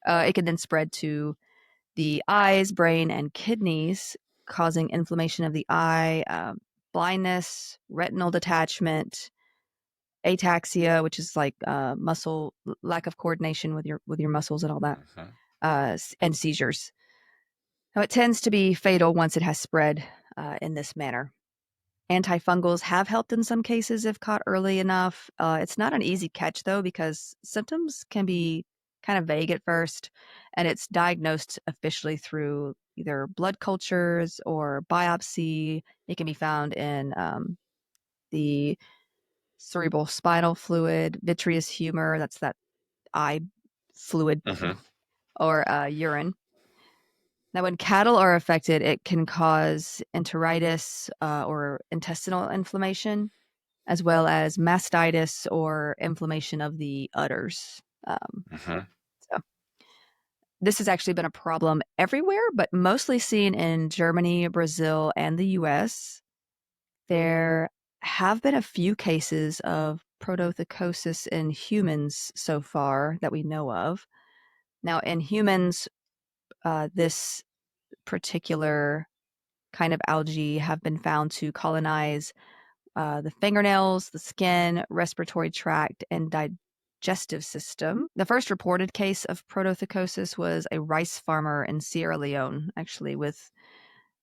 It can then spread to the eyes, brain, and kidneys, causing inflammation of the eye, blindness, retinal detachment, ataxia, which is like muscle lack of coordination with your muscles and all that, Mhm. and seizures. Now, it tends to be fatal once it has spread in this manner. Antifungals have helped in some cases if caught early enough. It's not an easy catch though because symptoms can be kind of vague at first, and it's diagnosed officially through either blood cultures or biopsy. It can be found in the cerebral spinal fluid, vitreous humor, that's that eye fluid, or urine. Now, when cattle are affected, it can cause enteritis or intestinal inflammation, as well as mastitis or inflammation of the udders. So this has actually been a problem everywhere, but mostly seen in Germany, Brazil, and the US. There have been a few cases of protothecosis in humans so far that we know of. Now, in humans, this particular kind of algae have been found to colonize the fingernails, the skin, respiratory tract, and digestive system. The first reported case of protothecosis was a rice farmer in Sierra Leone, actually, with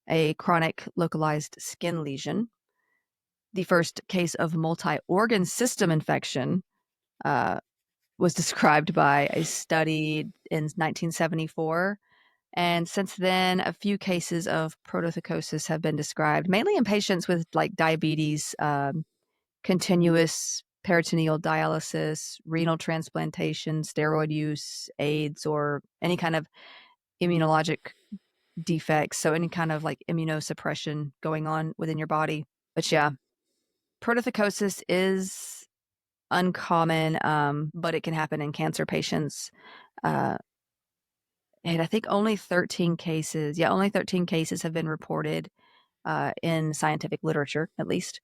a chronic localized skin lesion. The first case of multi-organ system infection was described by a study in 1974. And since then, a few cases of protothecosis have been described, mainly in patients with like diabetes, continuous peritoneal dialysis, renal transplantation, steroid use, AIDS, or any kind of immunologic defects. So any kind of like immunosuppression going on within your body. But yeah, protothecosis is uncommon, but it can happen in cancer patients. And I think only 13 cases have been reported in scientific literature, at least.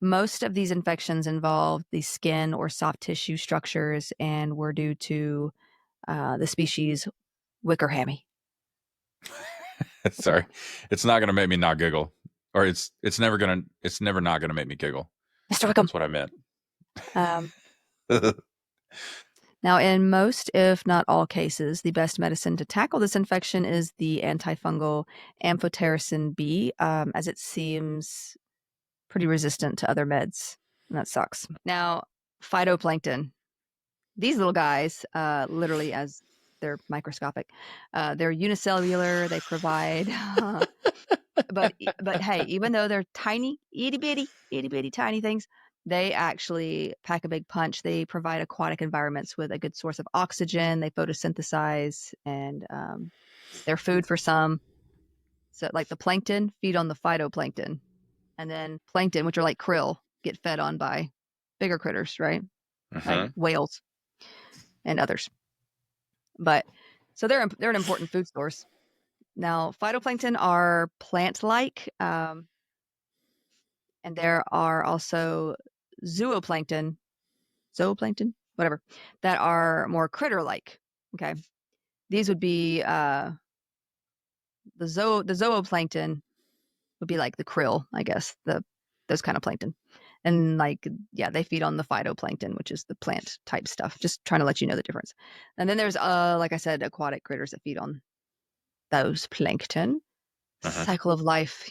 Most of these infections involve the skin or soft tissue structures and were due to the species Wickerhammy. Sorry, it's not gonna make me not giggle, or it's never not gonna make me giggle. Mr. Wickham. That's what I meant. Um, Now, in most, if not all cases, the best medicine to tackle this infection is the antifungal amphotericin B, as it seems pretty resistant to other meds, and that sucks. Now, phytoplankton. These little guys, literally as they're microscopic, they're unicellular. They provide, but hey, even though they're tiny, itty bitty tiny things, they actually pack a big punch. They provide aquatic environments with a good source of oxygen. They photosynthesize, and they're food for some. So, like the plankton feed on the phytoplankton, and then plankton, which are like krill, get fed on by bigger critters, right? Like whales and others. But so they're an important food source. Now, phytoplankton are plant-like, and there are also zooplankton, whatever, that are more critter-like. Okay, these would be the zooplankton would be like the krill, I guess, those kind of plankton, and like they feed on the phytoplankton, which is the plant type stuff. Just trying to let you know the difference. And then there's like I said, aquatic critters that feed on those plankton. Cycle of life,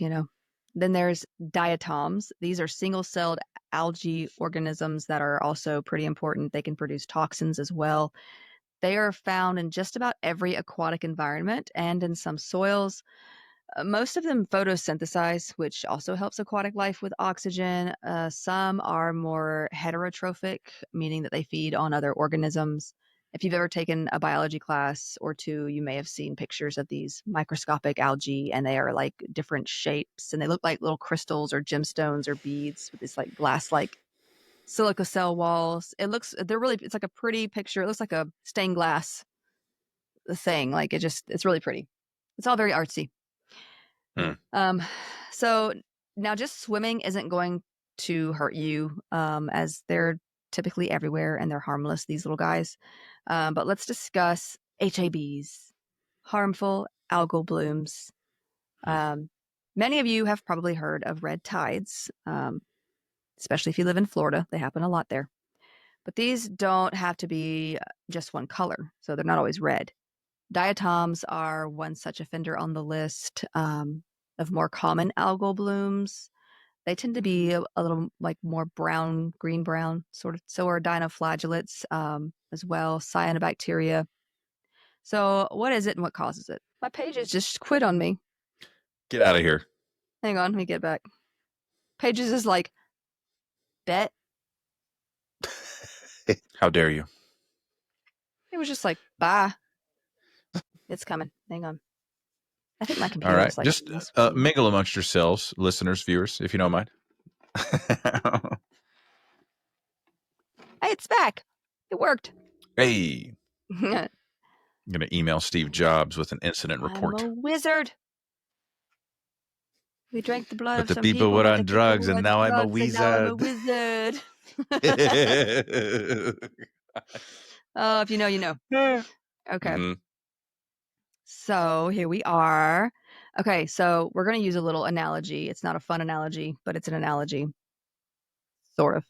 Then there's diatoms. These are single-celled algae organisms that are also pretty important. They can produce toxins as well. They are found in just about every aquatic environment and in some soils. Most of them photosynthesize, which also helps aquatic life with oxygen. Some are more heterotrophic, meaning that they feed on other organisms. If you've ever taken a biology class or two, you may have seen pictures of these microscopic algae, and they are like different shapes, and they look like little crystals or gemstones or beads with this like glass-like silica cell walls. It's like a pretty picture. It looks like a stained glass thing. Like it's really pretty. It's all very artsy. So now just swimming isn't going to hurt you, as they're typically everywhere and they're harmless, these little guys. But let's discuss HABs, harmful algal blooms. Many of you have probably heard of red tides, especially if you live in Florida. They happen a lot there. But these don't have to be just one color, so they're not always red. Diatoms are one such offender on the list of more common algal blooms. they tend to be a little like more brown, green brown sort of. So are dinoflagellates as well, cyanobacteria. So what is it and what causes it? My pages just quit on me. Get out of here. Hang on, let me get back. Pages is like, bet. How dare you? It was just like, bye. It's coming. Hang on. I think my All computer right. is like Just this weird. mingle amongst yourselves, listeners, viewers, if you don't mind. Hey, it's back. It worked. Hey, I'm I'm going to email Steve Jobs with an incident report. a wizard. We drank the blood But of the some people people, were but on the people drugs, who and were now I'm a drugs, and now I'm a wizard. wizard. Oh, if you know, you know. Okay. Mm-hmm. So here we are. Okay, so we're going to use a little analogy. It's not a fun analogy, but it's an analogy. Sort of.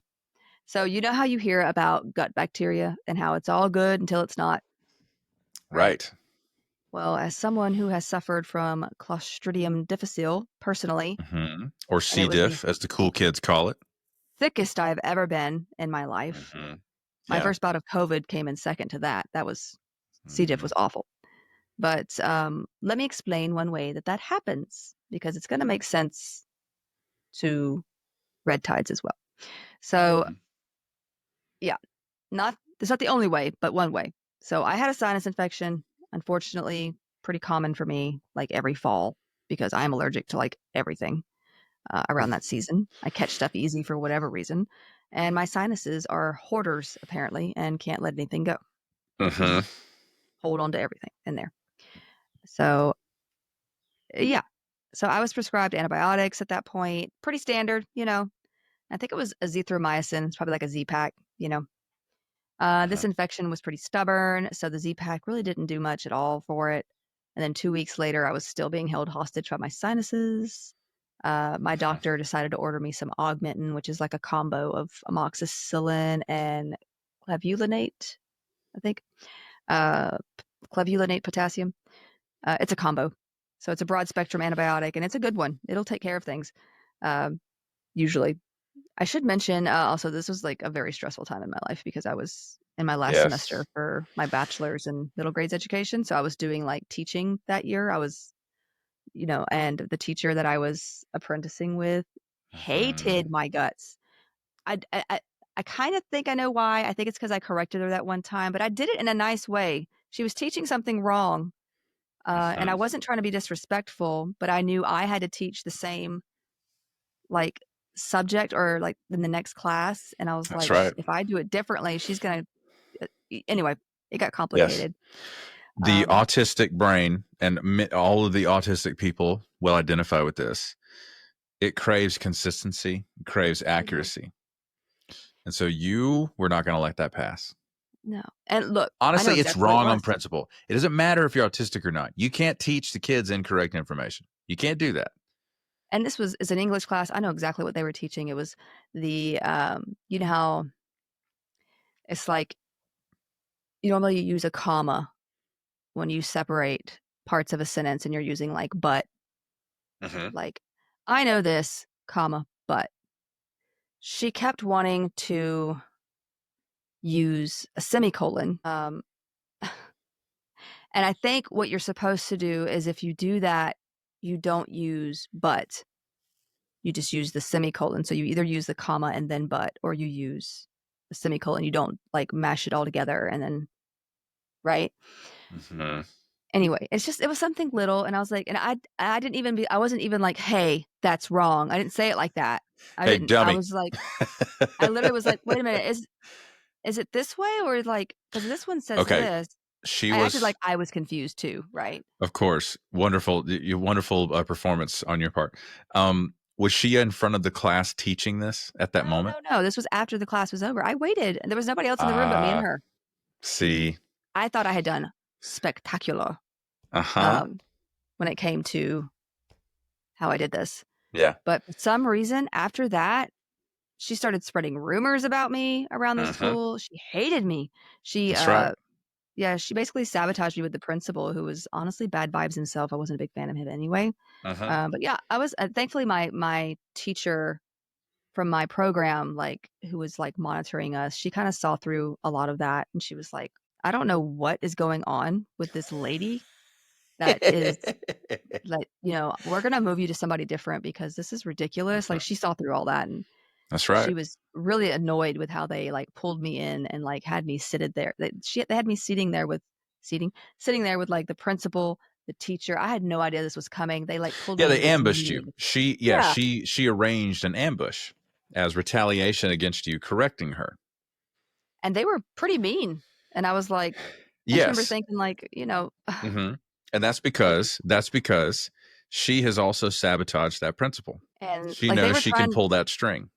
So you know how you hear about gut bacteria and how it's all good until it's not, Right. Well, as someone who has suffered from Clostridium difficile personally, Mm-hmm. Or and it C. was the diff, as the cool kids call it. thickest I've ever been in my life. Mm-hmm. My Yeah. first bout of COVID came in second to that. That was C. diff Mm-hmm. was awful. But let me explain one way that happens, because it's going to make sense to red tides as well. So yeah, it's not the only way, but one way. So I had a sinus infection, unfortunately, pretty common for me, like every fall, because I'm allergic to like everything around that season. I catch stuff easy for whatever reason. And my sinuses are hoarders, apparently, and can't let anything go. They Mm-hmm. just hold on to everything in there. So, yeah. So I was prescribed antibiotics at that point. Pretty standard, you know. I think it was azithromycin. It's probably like a Z-Pack, you know. This infection was pretty stubborn, so the Z-Pack really didn't do much at all for it. And then 2 weeks later, I was still being held hostage by my sinuses. My doctor decided to order me some Augmentin, which is like a combo of amoxicillin and clavulanate, I think. Clavulanate potassium. It's a combo. So it's a broad spectrum antibiotic, and it's a good one. It'll take care of things, usually. I should mention also, this was like a very stressful time in my life because I was in my last semester for my bachelor's in middle grades education. So I was doing like teaching that year. I was, you know, and the teacher that I was apprenticing with hated my guts. I kind of think I know why. I think it's because I corrected her that one time, but I did it in a nice way. She was teaching something wrong, and I wasn't trying to be disrespectful, but I knew I had to teach the same like subject or like in the next class, and I was That's like, right. if I do it differently, she's gonna. Anyway, it got Yes. complicated. The autistic brain, and all of the autistic people will identify with this. It craves consistency, it craves accuracy. And so you were not going to let that pass. No. And look, Honestly, it's exactly wrong on principle. It doesn't matter if you're autistic or not. You can't teach the kids incorrect information. You can't do that. And this is an English class. I know exactly what they were teaching. It was the you know how it's like you normally use a comma when you separate parts of a sentence, and you're using like but. Like, I know this, comma, but. She kept wanting to use a semicolon. And I think what you're supposed to do is, if you do that, you don't use but. You just use the semicolon. So you either use the comma and then but, or you use the semicolon. You don't like mash it all together and then, right? Anyway, it was something little, and I was like, and I wasn't even like, hey, that's wrong. I didn't say it like that. Hey, dummy. I was like, I literally was like, wait a minute, is it this way, or like, because this one says this. I acted like I was confused too, right? Of course. Wonderful. Wonderful performance on your part. Was she in front of the class teaching this at that moment? No. This was after the class was over. I waited, and there was nobody else in the room but me and her. See, I thought I had done spectacular when it came to how I did this. Yeah. But for some reason, after that, she started spreading rumors about me around the school. She hated me. That's right. Yeah, she basically sabotaged me with the principal, who was honestly bad vibes himself. I wasn't a big fan of him anyway. Uh-huh. But yeah, I was thankfully my teacher from my program, like who was like monitoring us, she kind of saw through a lot of that, and she was like, "I don't know what is going on with this lady that is like, we're gonna move you to somebody different because this is ridiculous." Like Mhm. she saw through all that, and That's she right. was really annoyed with how they like pulled me in and like had me seated there. They had me sitting there with like the principal, the teacher. I had no idea this was coming. They like pulled Yeah, me they into this ambushed you. meeting. Yeah, She arranged an ambush as retaliation against you correcting her. and they were pretty mean. And I was like, I just remember Yes. thinking like, Hmm. And that's like, because she has also sabotaged that principle. and She like knows she can pull that string.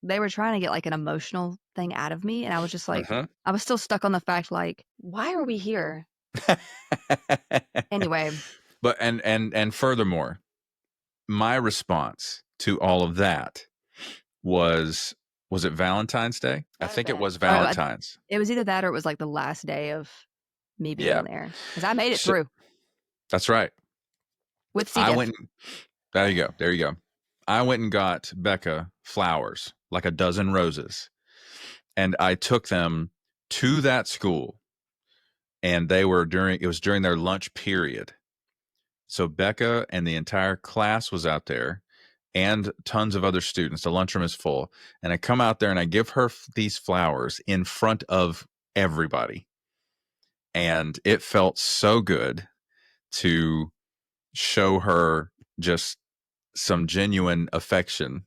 they were trying to get like an emotional thing out of me, and I was just like, Uh-huh. I was still stuck on the fact like, why are we here anyway? But and furthermore, my response to all of that was it Valentine's Day? I Might have think it been. was Valentine's. It was either that or it was like the last day of me Yeah. being there because I made it So, through that's right. with C. I diff. went. There you go. There you go. I went and got Becca flowers, like a dozen roses, and I took them to that school, and it was during their lunch period. So Becca and the entire class was out there, and tons of other students. The lunchroom is full, and I come out there and I give her these flowers in front of everybody, and it felt so good to show her just some genuine affection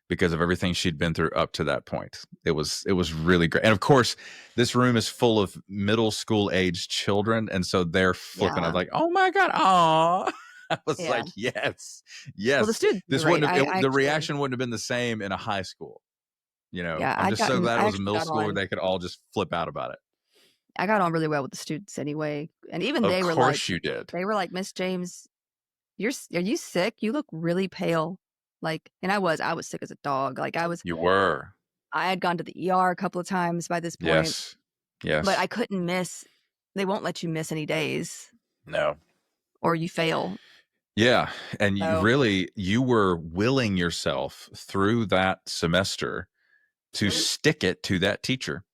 because of everything she'd been through up to that point. It was really great. And of course, this room is full of middle school aged children, and so they're flipping. I was Yeah, like, "Oh my god, aw!" I was yeah. like, "Yes, Well, the yes." students were This great. wouldn't have I the actually, reaction wouldn't have been the same in a high school. yeah, I'm just so glad I it was a actually middle got school where on. they could all just flip out about it. I got on really well with the students anyway, and even Of course you did. they were like, Miss James, are you sick? You look really pale. Like, and I was sick as a dog. You were. I had gone to the ER a couple of times by this point, Yes. but I Yes. couldn't miss. They won't let you miss any days No. or you fail. Yeah, and So, you were willing yourself through that semester to mhm. stick it to that teacher.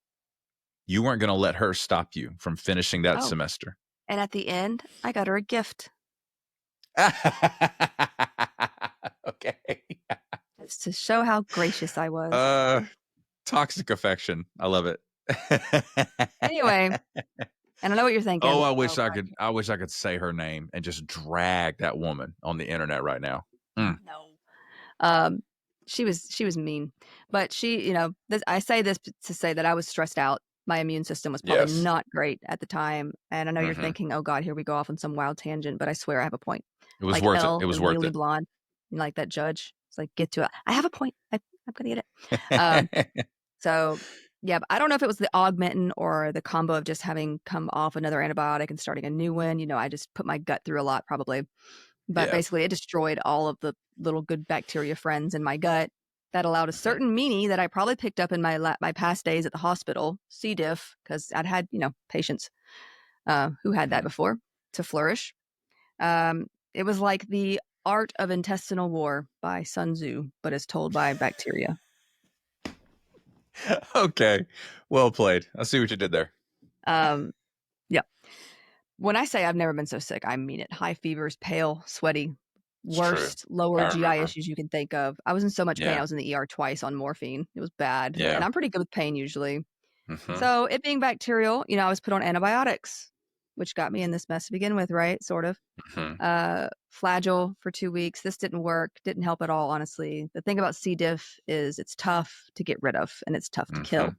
You weren't going to let her stop you from finishing that Oh, semester. and at the end, I got her a gift. Okay. It's to show how gracious I was. Uh Toxic affection. I love it. Anyway, and I know what you're Oh, thinking. Oh God, I wish I could say her name and just drag that woman on the internet right now. Mm, no. Um, she was mean, but I say this to say that I was stressed out. My immune system was probably yes. not great at the time, and I know you're Hmm. thinking, "Oh God, here we go off on some wild tangent," but I swear I have a point. It was Like worth it. Elle, It the was worth legally it. blonde, like that judge. It's like, get to it. I have a point. I'm gonna get it. Um, so yeah, but I don't know if it was the augmentin or the combo of just having come off another antibiotic and starting a new one. I just put my gut through a lot probably. But Yeah. basically, it destroyed all of the little good bacteria friends in my gut that allowed a Mhm. certain meanie that I probably picked up in my past days at the hospital, C. diff, because I'd had patients who had that Mhm. before, to flourish. It was like the Art of Intestinal War by Sun Tzu, but as told by bacteria. Okay. Well played. I see what you did there. Um, yeah. When I say I've never been so sick, I mean it. High fevers, pale, sweaty, It's true. worst lower I GI remember. issues you can think of. I was in so much pain. I Yeah. was in the ER twice on morphine. It was bad. And Yeah. I'm pretty good with pain usually. Hmm. So it being bacterial, I was put on antibiotics, which got me in this mess to begin with, right? Sort of. Hmm. Flagyl for 2 weeks. This didn't work. Didn't help at all, honestly. The thing about C. diff is it's tough to get rid of and it's tough to Hmm. kill. Yep.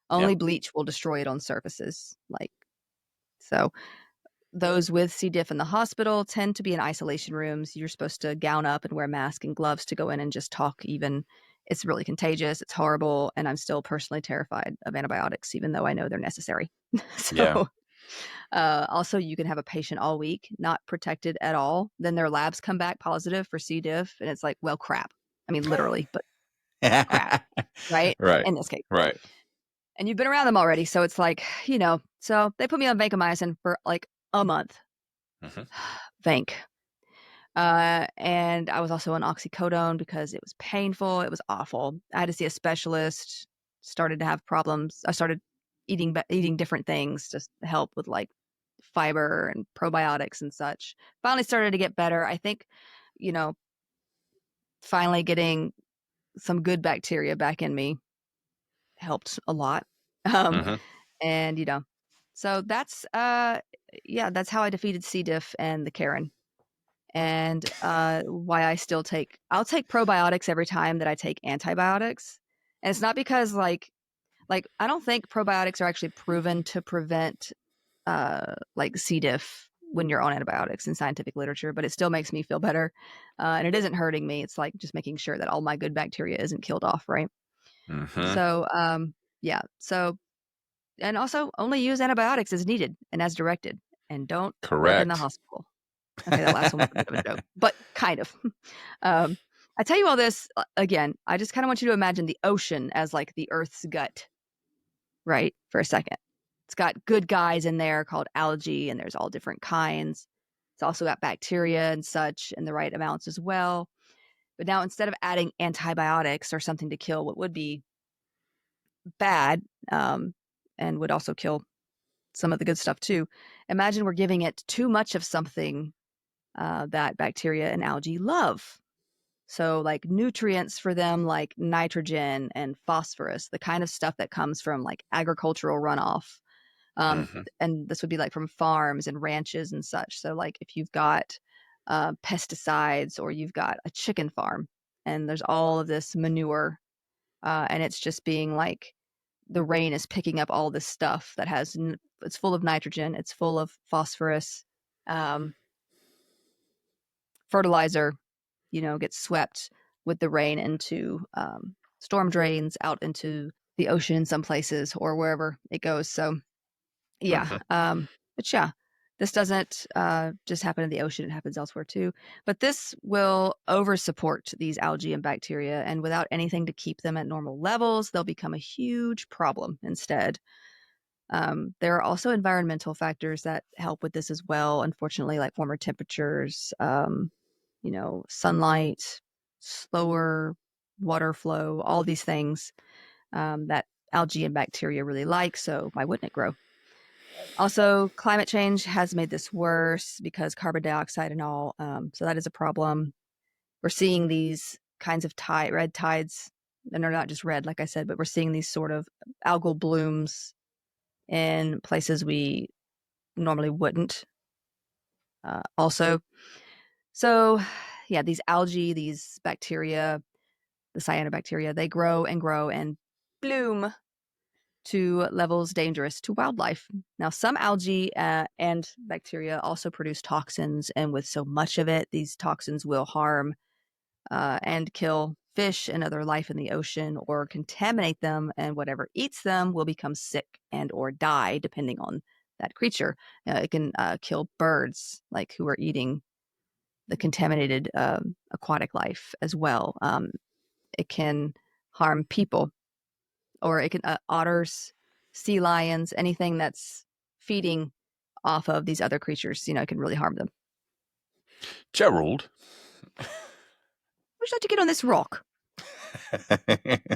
Only bleach will destroy it on surfaces. So those with C. diff in the hospital tend to be in isolation rooms. You're supposed to gown up and wear a mask and gloves to go in and just talk even. It's really contagious. It's horrible. And I'm still personally terrified of antibiotics, even though I know they're necessary. Yeah. So also, you can have a patient all week not protected at all. Then their labs come back positive for C. diff. And it's like, well, crap. I mean, literally, but crap, right? Right. In this case. Right. And you've been around them already, so it's like, so they put me on vancomycin for like a month. Mm-hmm. Vanc. And I was also on oxycodone because it was painful. It was awful. I had to see a specialist, started to have problems. I started eating different things just to help with like fiber and probiotics and such. Finally started to get better. I think, finally getting some good bacteria back in me helped a lot. Mm-hmm. And so that's that's how I defeated C. diff and the Karen. And why I'll take probiotics every time that I take antibiotics. And it's not because like I don't think probiotics are actually proven to prevent like C. diff when you're on antibiotics in scientific literature, but it still makes me feel better. And it isn't hurting me. It's like just making sure that all my good bacteria isn't killed off, right? Mm-hmm. So yeah. So and also only use antibiotics as needed and as directed, and don't work in the Correct. hospital. Okay, that last one was a bit of a joke, but kind of. I tell you all this again. I just kind of want you to imagine the ocean as like the Earth's gut, right? For a second, it's got good guys in there called algae, and there's all different kinds. It's also got bacteria and such in the right amounts as well. But now instead of adding antibiotics or something to kill what would be bad, and would also kill some of the good stuff too, imagine we're giving it too much of something that bacteria and algae love. So, like nutrients for them, like nitrogen and phosphorus, the kind of stuff that comes from like agricultural runoff. Mm-hmm. And this would be like from farms and ranches and such. So, like if you've got pesticides or you've got a chicken farm and there's all of this manure, and it's just being like the rain is picking up all this stuff that it's full of nitrogen, it's full of phosphorus. Fertilizer, gets swept with the rain into storm drains out into the ocean in some places or wherever it goes. So yeah, Mm-hmm. but yeah, this doesn't just happen in the ocean, it happens elsewhere too. But this will over support these algae and bacteria, and without anything to keep them at normal levels, they'll become a huge problem instead. There are also environmental factors that help with this as well, unfortunately, like warmer temperatures, sunlight, slower water flow, all these things that algae and bacteria really like. So why wouldn't it grow? Also, climate change has made this worse because carbon dioxide and all. So that is a problem. We're seeing these kinds of red tides, and they're not just red, like I said, but we're seeing these sort of algal blooms in places we normally wouldn't. Also, so yeah, these algae, these bacteria, the cyanobacteria, they grow and grow and bloom to levels dangerous to wildlife. Now, some algae and bacteria also produce toxins, and with so much of it, these toxins will harm and kill fish and other life in the ocean or contaminate them, and whatever eats them will become sick and or die depending on that creature. It can kill birds like who are eating the contaminated aquatic life as well. It can harm people, or it can otters, sea lions, anything that's feeding off of these other creatures. It can really harm them. Gerald. Would you like to get on this rock?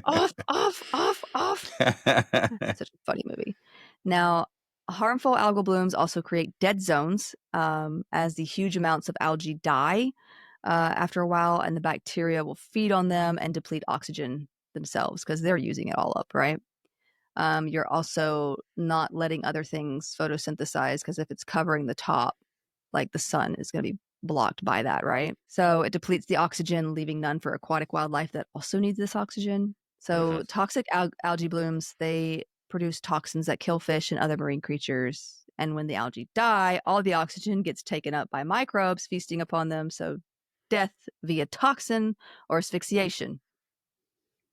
Off, off, off, off. Such a funny movie. Now, harmful algal blooms also create dead zones as the huge amounts of algae die after a while, and the bacteria will feed on them and deplete oxygen themselves because they're using it all up, right? You're also not letting other things photosynthesize because if it's covering the top, like the sun is going to be blocked by that, right? So it depletes the oxygen, leaving none for aquatic wildlife that also needs this oxygen. So toxic algae blooms, they produce toxins that kill fish and other marine creatures. And when the algae die, all the oxygen gets taken up by microbes feasting upon them. So death via toxin or asphyxiation.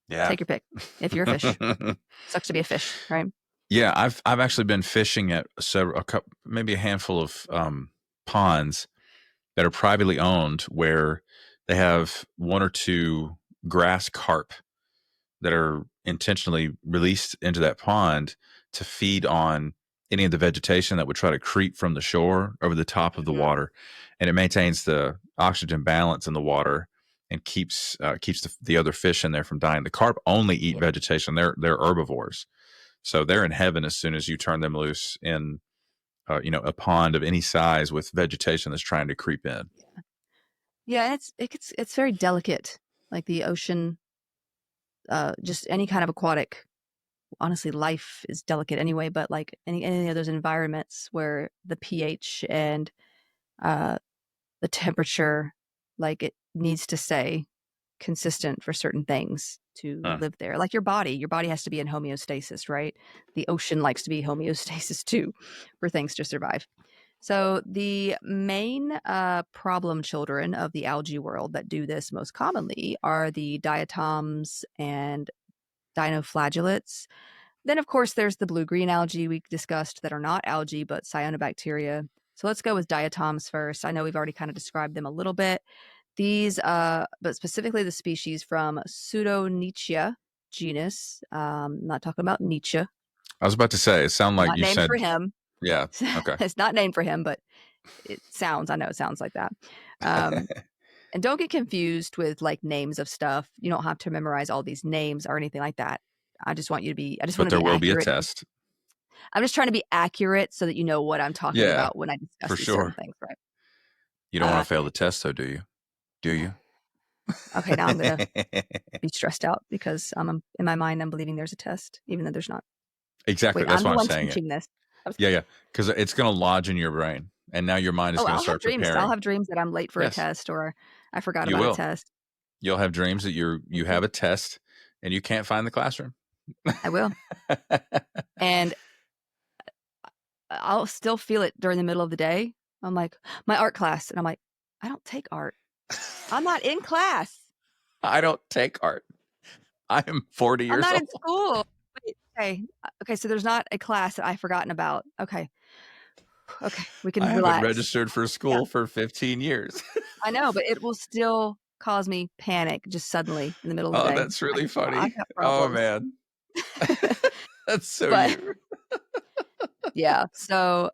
Yeah. Take your pick. If you're a fish, sucks to be a fish, right? Yeah, I've actually been fishing at maybe a handful of ponds that are privately owned where they have one or two grass carp that are intentionally released into that pond to feed on any of the vegetation that would try to creep from the shore over the top of the water, and it maintains the oxygen balance in the water and keeps the other fish in there from dying. The carp only eat vegetation; they're herbivores, so they're in heaven as soon as you turn them loose in a pond of any size with vegetation that's trying to creep in. Yeah, and it's very delicate, like the ocean, just any kind of aquatic. Honestly, life is delicate anyway, but like any of those environments where the pH and the temperature, like it needs to stay consistent for certain things to live there. Like your body has to be in homeostasis, right? The ocean likes to be homeostasis too for things to survive. So the main problem children of the algae world that do this most commonly are the diatoms and dinoflagellates. Then, of course, there's the blue-green algae we discussed that are not algae, but cyanobacteria. So let's go with diatoms first. I know we've already kind of described them a little bit. These, but specifically the species from Pseudonychia genus. Not talking about Nietzsche. I was about to say, it sounded like Not you named said, for him. yeah, okay. It's not named for him, but it sounds like that. And don't get confused with like names of stuff. You don't have to memorize all these names or anything like that. I just want to be But there will accurate. be a test. I'm just trying to be accurate so that you know what I'm talking about when I discuss these certain things, right? You don't want to fail the test, though, do you? Do you? Okay, now I'm gonna be stressed out because in my mind I'm believing there's a test, even though there's not. Exactly. Wait, that's I'm why the I'm one saying teaching it. this. Yeah, because it's going to lodge in your brain, and now your mind is going to I'll start have dreams. preparing. I'll have dreams that I'm late for a test or I forgot about a test. You'll have dreams that you have a test and you can't find the classroom. I will. And I'll still feel it during the middle of the day. I'm like, my art class. And I'm like, I don't take art. I'm not in class. I don't take art. I am 40 years old. I'm not in school. Wait, okay. So there's not a class that I've forgotten about. Okay. We can relax. I haven't registered for school for 15 years. I know, but it will still cause me panic just suddenly in the middle of the day. Oh, that's really funny. Oh, man. That's so you. Yeah. So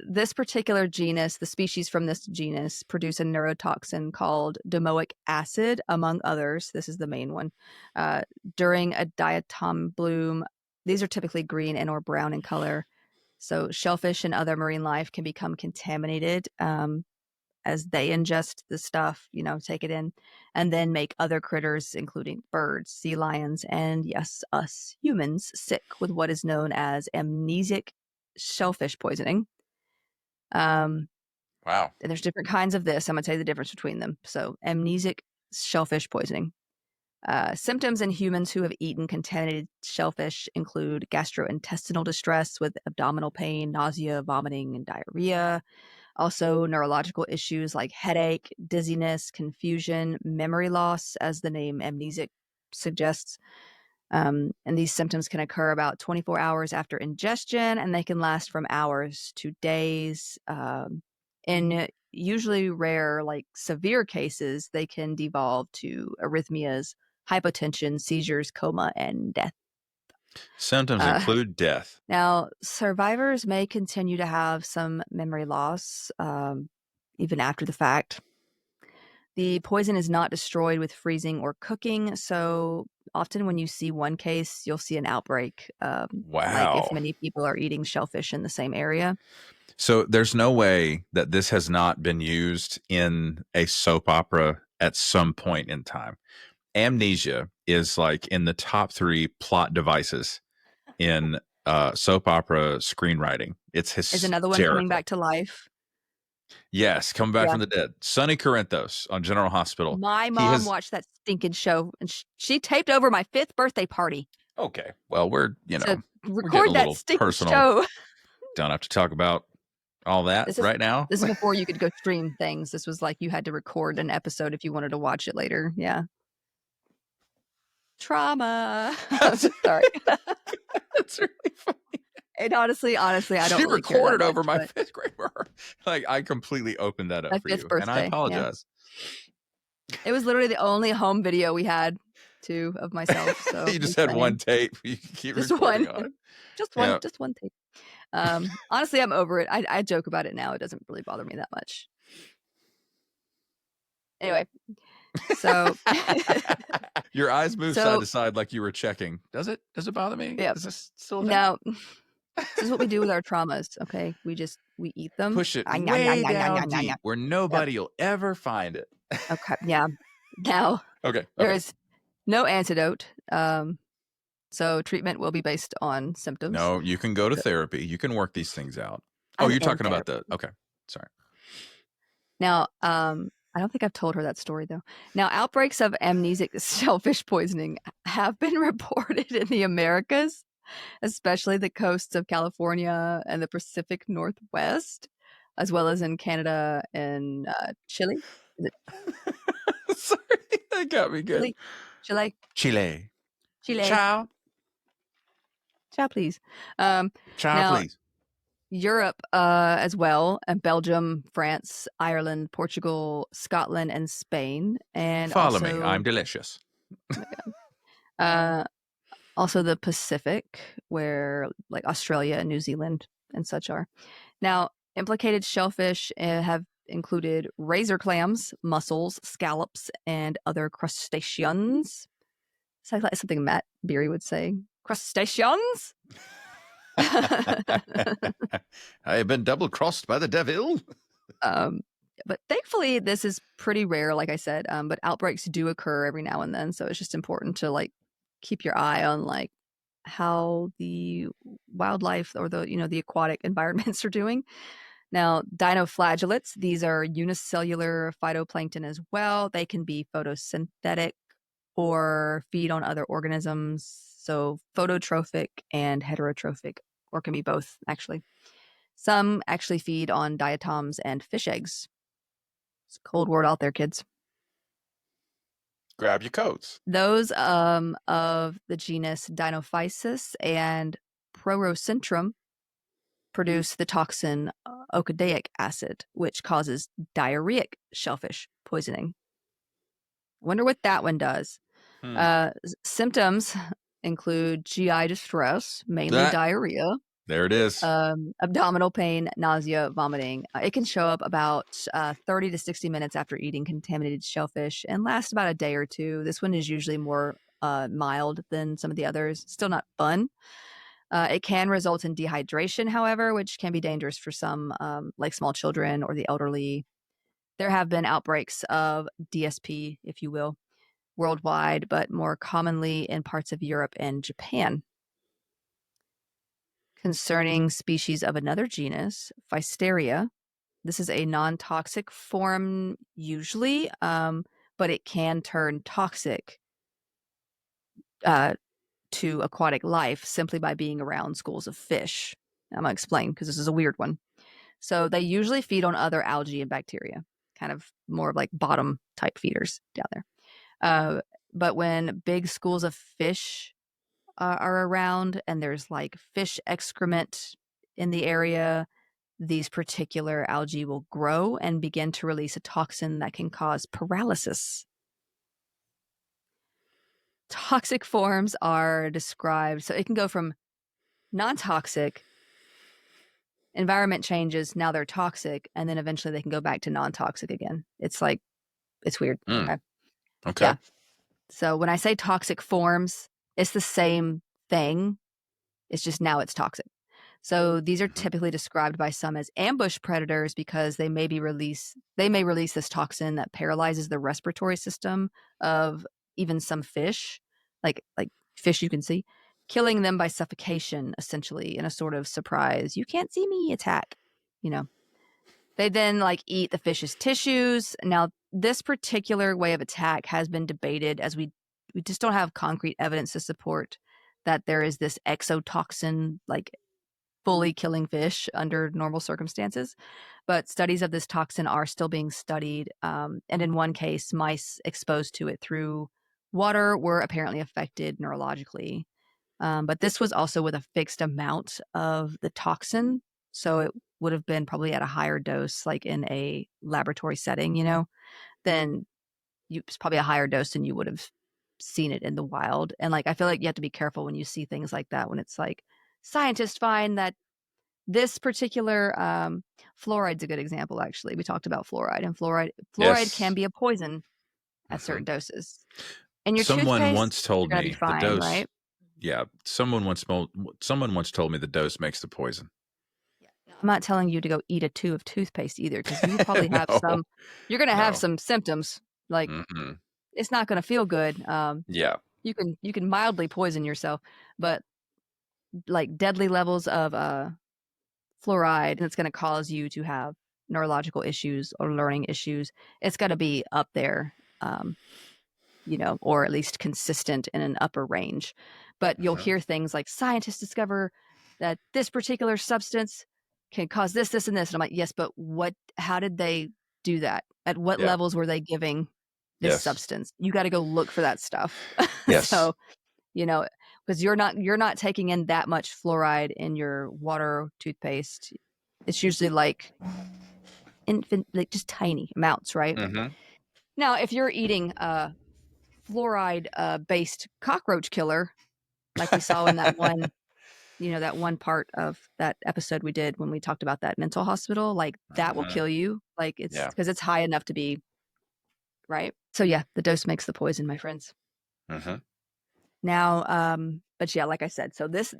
this particular genus, the species from this genus, produce a neurotoxin called domoic acid, among others. This is the main one. During a diatom bloom, these are typically green and or brown in color. So shellfish and other marine life can become contaminated as they ingest the stuff, take it in, and then make other critters, including birds, sea lions, and yes, us humans, sick with what is known as amnesic shellfish poisoning. Wow. And there's different kinds of this. I'm going to tell you the difference between them. So amnesic shellfish poisoning. Symptoms in humans who have eaten contaminated shellfish include gastrointestinal distress with abdominal pain, nausea, vomiting, and diarrhea. Also, neurological issues like headache, dizziness, confusion, memory loss, as the name amnesic suggests. And these symptoms can occur about 24 hours after ingestion, and they can last from hours to days. In usually rare, like severe cases, they can devolve to arrhythmias, hypotension, seizures, coma, and death. Symptoms include death. Now, survivors may continue to have some memory loss, even after the fact. The poison is not destroyed with freezing or cooking, so often when you see one case, you'll see an outbreak. Wow. Like if many people are eating shellfish in the same area. So there's no way that this has not been used in a soap opera at some point in time. Amnesia is like in the top 3 plot devices in soap opera screenwriting. It's hysterical. Is another one coming back to life? Yes, coming back from the dead. Sonny Corinthos on General Hospital. My mom watched that stinking show, and she taped over my 5th birthday party. Okay, well, we're record that stinking show. Don't have to talk about all that right now. This is before you could go stream things. This was like you had to record an episode if you wanted to watch it later. Yeah. Trauma. Sorry. That's really funny. And honestly, I don't. She really recorded care over my 5th grade birthday. Like I completely opened that up for you, birthday, and I apologize. Yeah. It was literally the only home video we had too of myself. So You just had one tape. You can keep just recording one, on. just Yeah. one tape. Honestly, I'm over it. I joke about it now. It doesn't really bother me that much. Anyway, so Your eyes move So- side to side like you were checking. Does it bother me? Yep. Is this still a thing? now this is what we do with our traumas. Okay, we eat them. Push it way down deep where nobody will ever find it. Okay, yeah. Now Okay. there is no antidote. So treatment will be based on symptoms. No, you can go to therapy. You can work these things out. Oh, I'm you're in talking about therapy. okay. Sorry. Now, I don't think I've told her that story though. Now, outbreaks of amnesic shellfish poisoning have been reported in the Americas, especially the coasts of California and the Pacific Northwest, as well as in Canada and Chile. Is it Sorry, that got me good. Chile? Chile. Chile. Ciao. Ciao, please. Ciao, now, please. Europe as well, and Belgium, France, Ireland, Portugal, Scotland, and Spain. And Follow also, me. I'm delicious. Also the Pacific, where like Australia and New Zealand and such are. Now, implicated shellfish have included razor clams, mussels, scallops, and other crustaceans. Sounds like something Matt Beery would say. Crustaceans? I have been double crossed by the devil. But thankfully, this is pretty rare, like I said. But outbreaks do occur every now and then, so it's just important to like keep your eye on like how the wildlife or the aquatic environments are doing. Now, dinoflagellates, these are unicellular phytoplankton as well. They can be photosynthetic or feed on other organisms. So phototrophic and heterotrophic, or can be both, actually. Some actually feed on diatoms and fish eggs. It's a cold word out there, kids. Grab your coats. Those of the genus Dinophysis and Prorocentrum produce the toxin okadaic acid, which causes diarrheic shellfish poisoning. Wonder what that one does. Symptoms include GI distress, mainly diarrhea. There it is. Abdominal pain, nausea, vomiting. It can show up about 30 to 60 minutes after eating contaminated shellfish and last about a day or two. This one is usually more mild than some of the others. Still not fun. It can result in dehydration, however, which can be dangerous for some, like small children or the elderly. There have been outbreaks of DSP, if you will, worldwide, but more commonly in parts of Europe and Japan. Concerning species of another genus, Physteria, this is a non-toxic form usually, but it can turn toxic to aquatic life simply by being around schools of fish. I'm going to explain because this is a weird one. So they usually feed on other algae and bacteria, kind of more of like bottom type feeders down there. But when big schools of fish are around and there's like fish excrement in the area, these particular algae will grow and begin to release a toxin that can cause paralysis. Toxic forms are described, so it can go from non-toxic, environment changes, now they're toxic, and then eventually they can go back to non-toxic again. It's like, it's weird. Okay. Yeah. So when I say toxic forms, it's the same thing. It's just now it's toxic. So these are typically described by some as ambush predators because they may release this toxin that paralyzes the respiratory system of even some fish, like fish you can see, killing them by suffocation, essentially, in a sort of surprise, you can't see me attack. They then like eat the fish's tissues. Now, this particular way of attack has been debated as we just don't have concrete evidence to support that there is this exotoxin like fully killing fish under normal circumstances. But studies of this toxin are still being studied. And in one case, mice exposed to it through water were apparently affected neurologically. But this was also with a fixed amount of the toxin. So it would have been probably at a higher dose, like in a laboratory setting, then it's probably a higher dose than you would have seen it in the wild. And like, I feel like you have to be careful when you see things like that, when it's like scientists find that this particular fluoride's a good example. Actually, we talked about fluoride, and fluoride can Yes. be a poison at certain Mhm. doses. And your Someone toothpaste, once you're told gonna be me the fine, dose. right? Yeah, someone once told me the dose makes the poison. Yeah. I'm not telling you to go eat a tube of toothpaste either, because you probably have No, some. You're gonna have no. some symptoms. Like, Mhm. it's not gonna feel good. Yeah. You can mildly poison yourself, but like deadly levels of fluoride, and it's going to cause you to have neurological issues or learning issues. It's got to be up there, or at least consistent in an upper range. But you'll Mhm. hear things like scientists discover that this particular substance can cause this, this, and this. And I'm like, yes, but how did they do that? At what Yeah. levels were they giving this Yes. substance? You got to go look for that stuff. Yes. So, you know, because you're not taking in that much fluoride in your water toothpaste. It's usually like infant, like just tiny amounts, right? Mhm. Now, if you're eating a fluoride based cockroach killer, like we saw in that one part of that episode we did when we talked about that mental hospital, like that will Mhm. kill you. Like it's Yeah. because it's high enough to be right. So yeah, the dose makes the poison, my friends. Mhm. Now, but yeah, like I said, so this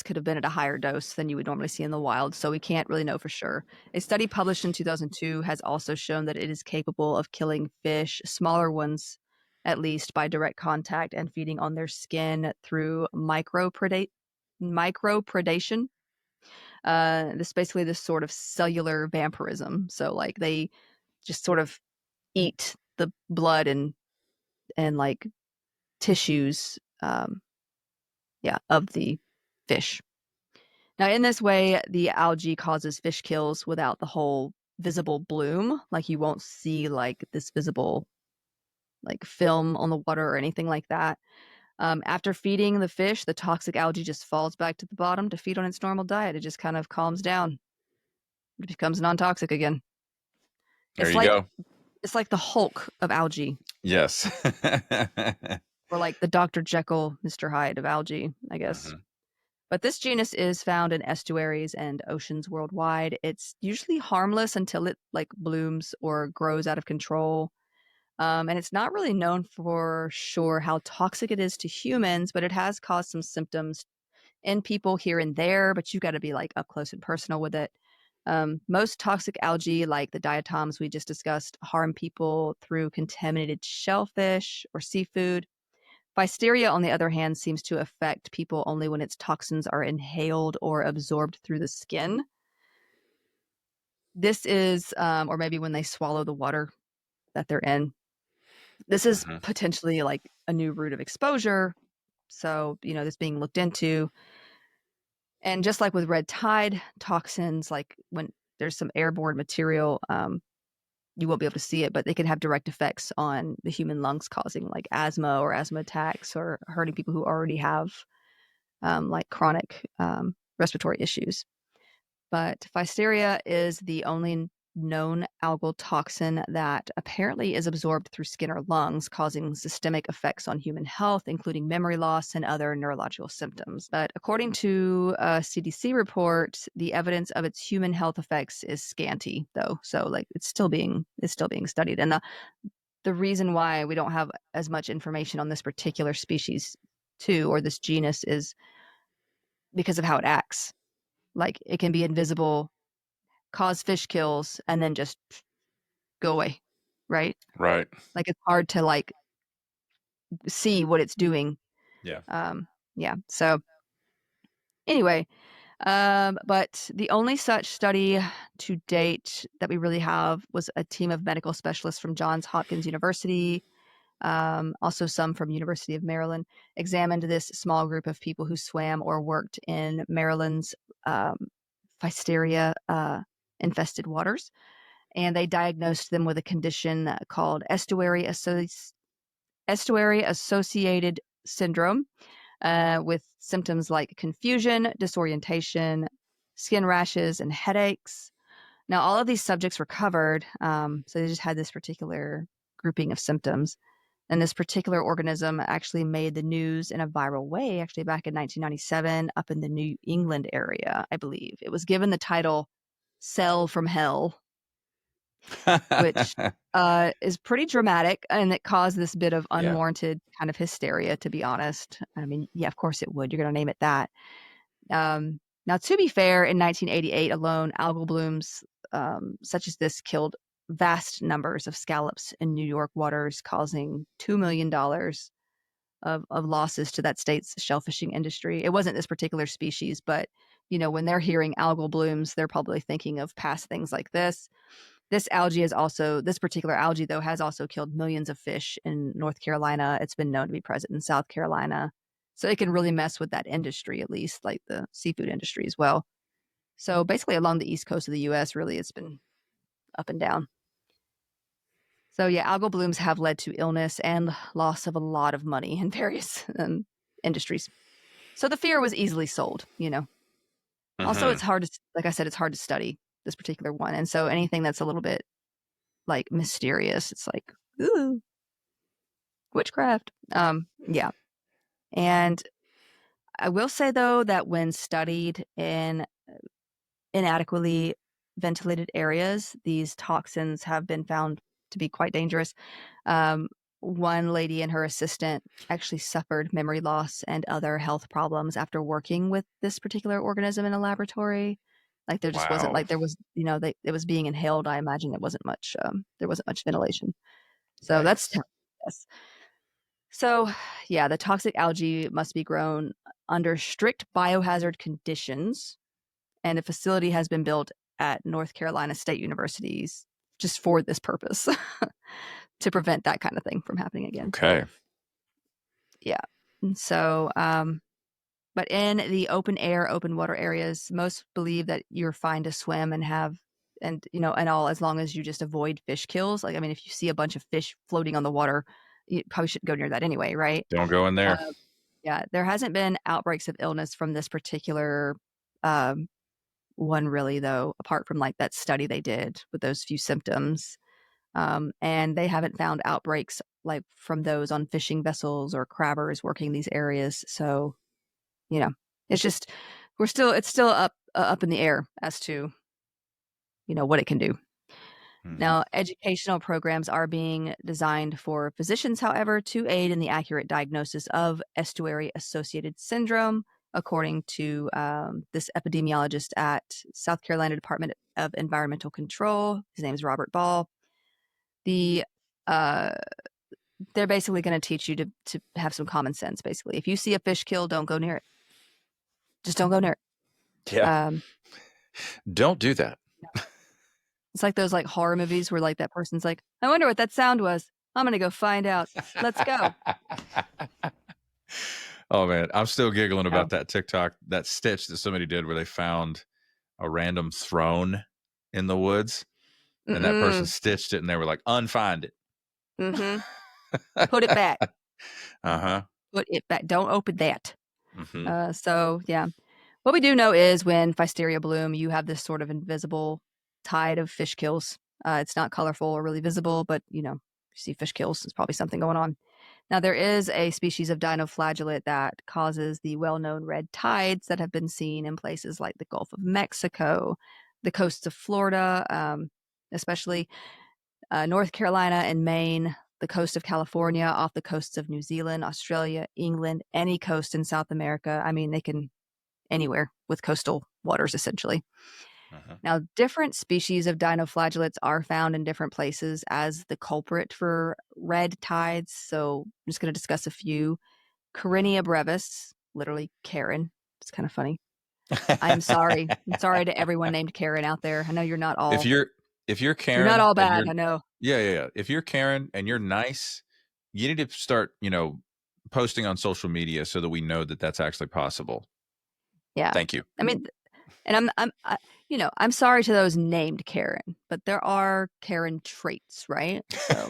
could have been at a higher dose than you would normally see in the wild, so we can't really know for sure. A study published in 2002 has also shown that it is capable of killing fish, smaller ones at least, by direct contact and feeding on their skin through micropredation. This basically this sort of cellular vampirism. So like they just sort of eat the blood and like tissues. Of the fish. Now, in this way, the algae causes fish kills without the whole visible bloom. Like you won't see like this visible like film on the water or anything like that. After feeding the fish, the toxic algae just falls back to the bottom to feed on its normal diet. It just kind of calms down. It becomes non-toxic again. There It's you like go. it's like the Hulk of algae, Yes. or like the Dr. Jekyll, Mr. Hyde of algae, I guess. Mhm. But this genus is found in estuaries and oceans worldwide. It's usually harmless until it like blooms or grows out of control. And it's not really known for sure how toxic it is to humans, but it has caused some symptoms in people here and there, but you got to be like up close and personal with it. Most toxic algae, like the diatoms we just discussed, harm people through contaminated shellfish or seafood. Physteria, on the other hand, seems to affect people only when its toxins are inhaled or absorbed through the skin. This is, or maybe when they swallow the water that they're in. This is Mhm. potentially like a new route of exposure. So, this being looked into. And just like with red tide toxins, like when there's some airborne material, you won't be able to see it, but they can have direct effects on the human lungs, causing like asthma or asthma attacks or hurting people who already have like chronic respiratory issues. But Physteria is the only known algal toxin that apparently is absorbed through skin or lungs, causing systemic effects on human health, including memory loss and other neurological symptoms. But according to a CDC report, the evidence of its human health effects is scanty, though. So like it's still being studied. And the reason why we don't have as much information on this particular species too, or this genus, is because of how it acts. Like it can be invisible, cause fish kills, and then just go away, right? Right. Like it's hard to like see what it's doing. Yeah. Yeah. So anyway, but the only such study to date that we really have was a team of medical specialists from Johns Hopkins University, also some from University of Maryland, examined this small group of people who swam or worked in Maryland's um, Physteria infested waters. And they diagnosed them with a condition called estuary associated syndrome, with symptoms like confusion, disorientation, skin rashes, and headaches. Now, all of these subjects recovered, so they just had this particular grouping of symptoms. And this particular organism actually made the news in a viral way, actually back in 1997 up in the New England area, I believe. It was given the title Cell from Hell, which is pretty dramatic, and it caused this bit of Yeah. unwarranted kind of hysteria, to be honest. I mean, yeah, of course it would. You're going to name it that. Now, to be fair, in 1988 alone, algal blooms such as this killed vast numbers of scallops in New York waters, causing $2 million of losses to that state's shellfishing industry. It wasn't this particular species, but when they're hearing algal blooms, they're probably thinking of past things like this. This particular algae, though, has also killed millions of fish in North Carolina. It's been known to be present in South Carolina. So it can really mess with that industry, at least like the seafood industry as well. So basically along the east coast of the US, really, it's been up and down. So yeah, algal blooms have led to illness and loss of a lot of money in various industries. So the fear was easily sold. Also, it's hard to, like I said, it's hard to study this particular one. And so anything that's a little bit like mysterious, it's like, ooh, witchcraft. Yeah. And I will say, though, that when studied in inadequately ventilated areas, these toxins have been found to be quite dangerous. One lady and her assistant actually suffered memory loss and other health problems after working with this particular organism in a laboratory. Like there just wasn't Wow. like there was, it was being inhaled. I imagine it wasn't much, there wasn't much ventilation. So that's Yikes. yes. So yeah, the toxic algae must be grown under strict biohazard conditions, and a facility has been built at North Carolina State Universities just for this purpose to prevent that kind of thing from happening again. Okay. Yeah. And so, but in the open air, open water areas, most believe that you're fine to swim and and all, as long as you just avoid fish kills. Like, I mean, if you see a bunch of fish floating on the water, you probably shouldn't go near that anyway, right? Don't go in there. Yeah, there hasn't been outbreaks of illness from this particular one, really, though, apart from like that study they did with those few symptoms. And they haven't found outbreaks like from those on fishing vessels or crabbers working these areas. So, it's just it's still up in the air as to what it can do. Now, educational programs are being designed for physicians, however, to aid in the accurate diagnosis of estuary-associated syndrome, according to this epidemiologist at South Carolina Department of Environmental Control. His name is Robert Ball. They're basically going to teach you to have some common sense, basically. If you see a fish kill, don't go near it. Just don't go near it. Yeah. Don't do that. It's like those like horror movies where like that person's like, I wonder what that sound was. I'm going to go find out. Let's go. Oh man, I'm still giggling about that TikTok, that stitch that somebody did where they found a random throne in the woods and that person stitched it and they were like, unfind it. Mm-hmm. Put it back. Uh-huh. Put it back. Don't open that. Mm-hmm. So yeah. What we do know is when Pfiesteria bloom, you have this sort of invisible tide of fish kills. It's not colorful or really visible, but you see fish kills, there's probably something going on. Now, there is a species of dinoflagellate that causes the well-known red tides that have been seen in places like the Gulf of Mexico, the coasts of Florida, especially North Carolina and Maine, the coast of California, off the coasts of New Zealand, Australia, England, any coast in South America. I mean, they can anywhere with coastal waters, essentially. Now, different species of dinoflagellates are found in different places as the culprit for red tides. So I'm just going to discuss a few. Carinia brevis, literally Karen. It's kind of funny. I'm sorry. I'm sorry to everyone named Karen out there. I know you're not all. If you're Karen, you're not all bad. I know. Yeah. If you're Karen and you're nice, you need to start, posting on social media so that we know that that's actually possible. Yeah. Thank you. I mean, and I'm sorry to those named Karen, but there are Karen traits, right? So,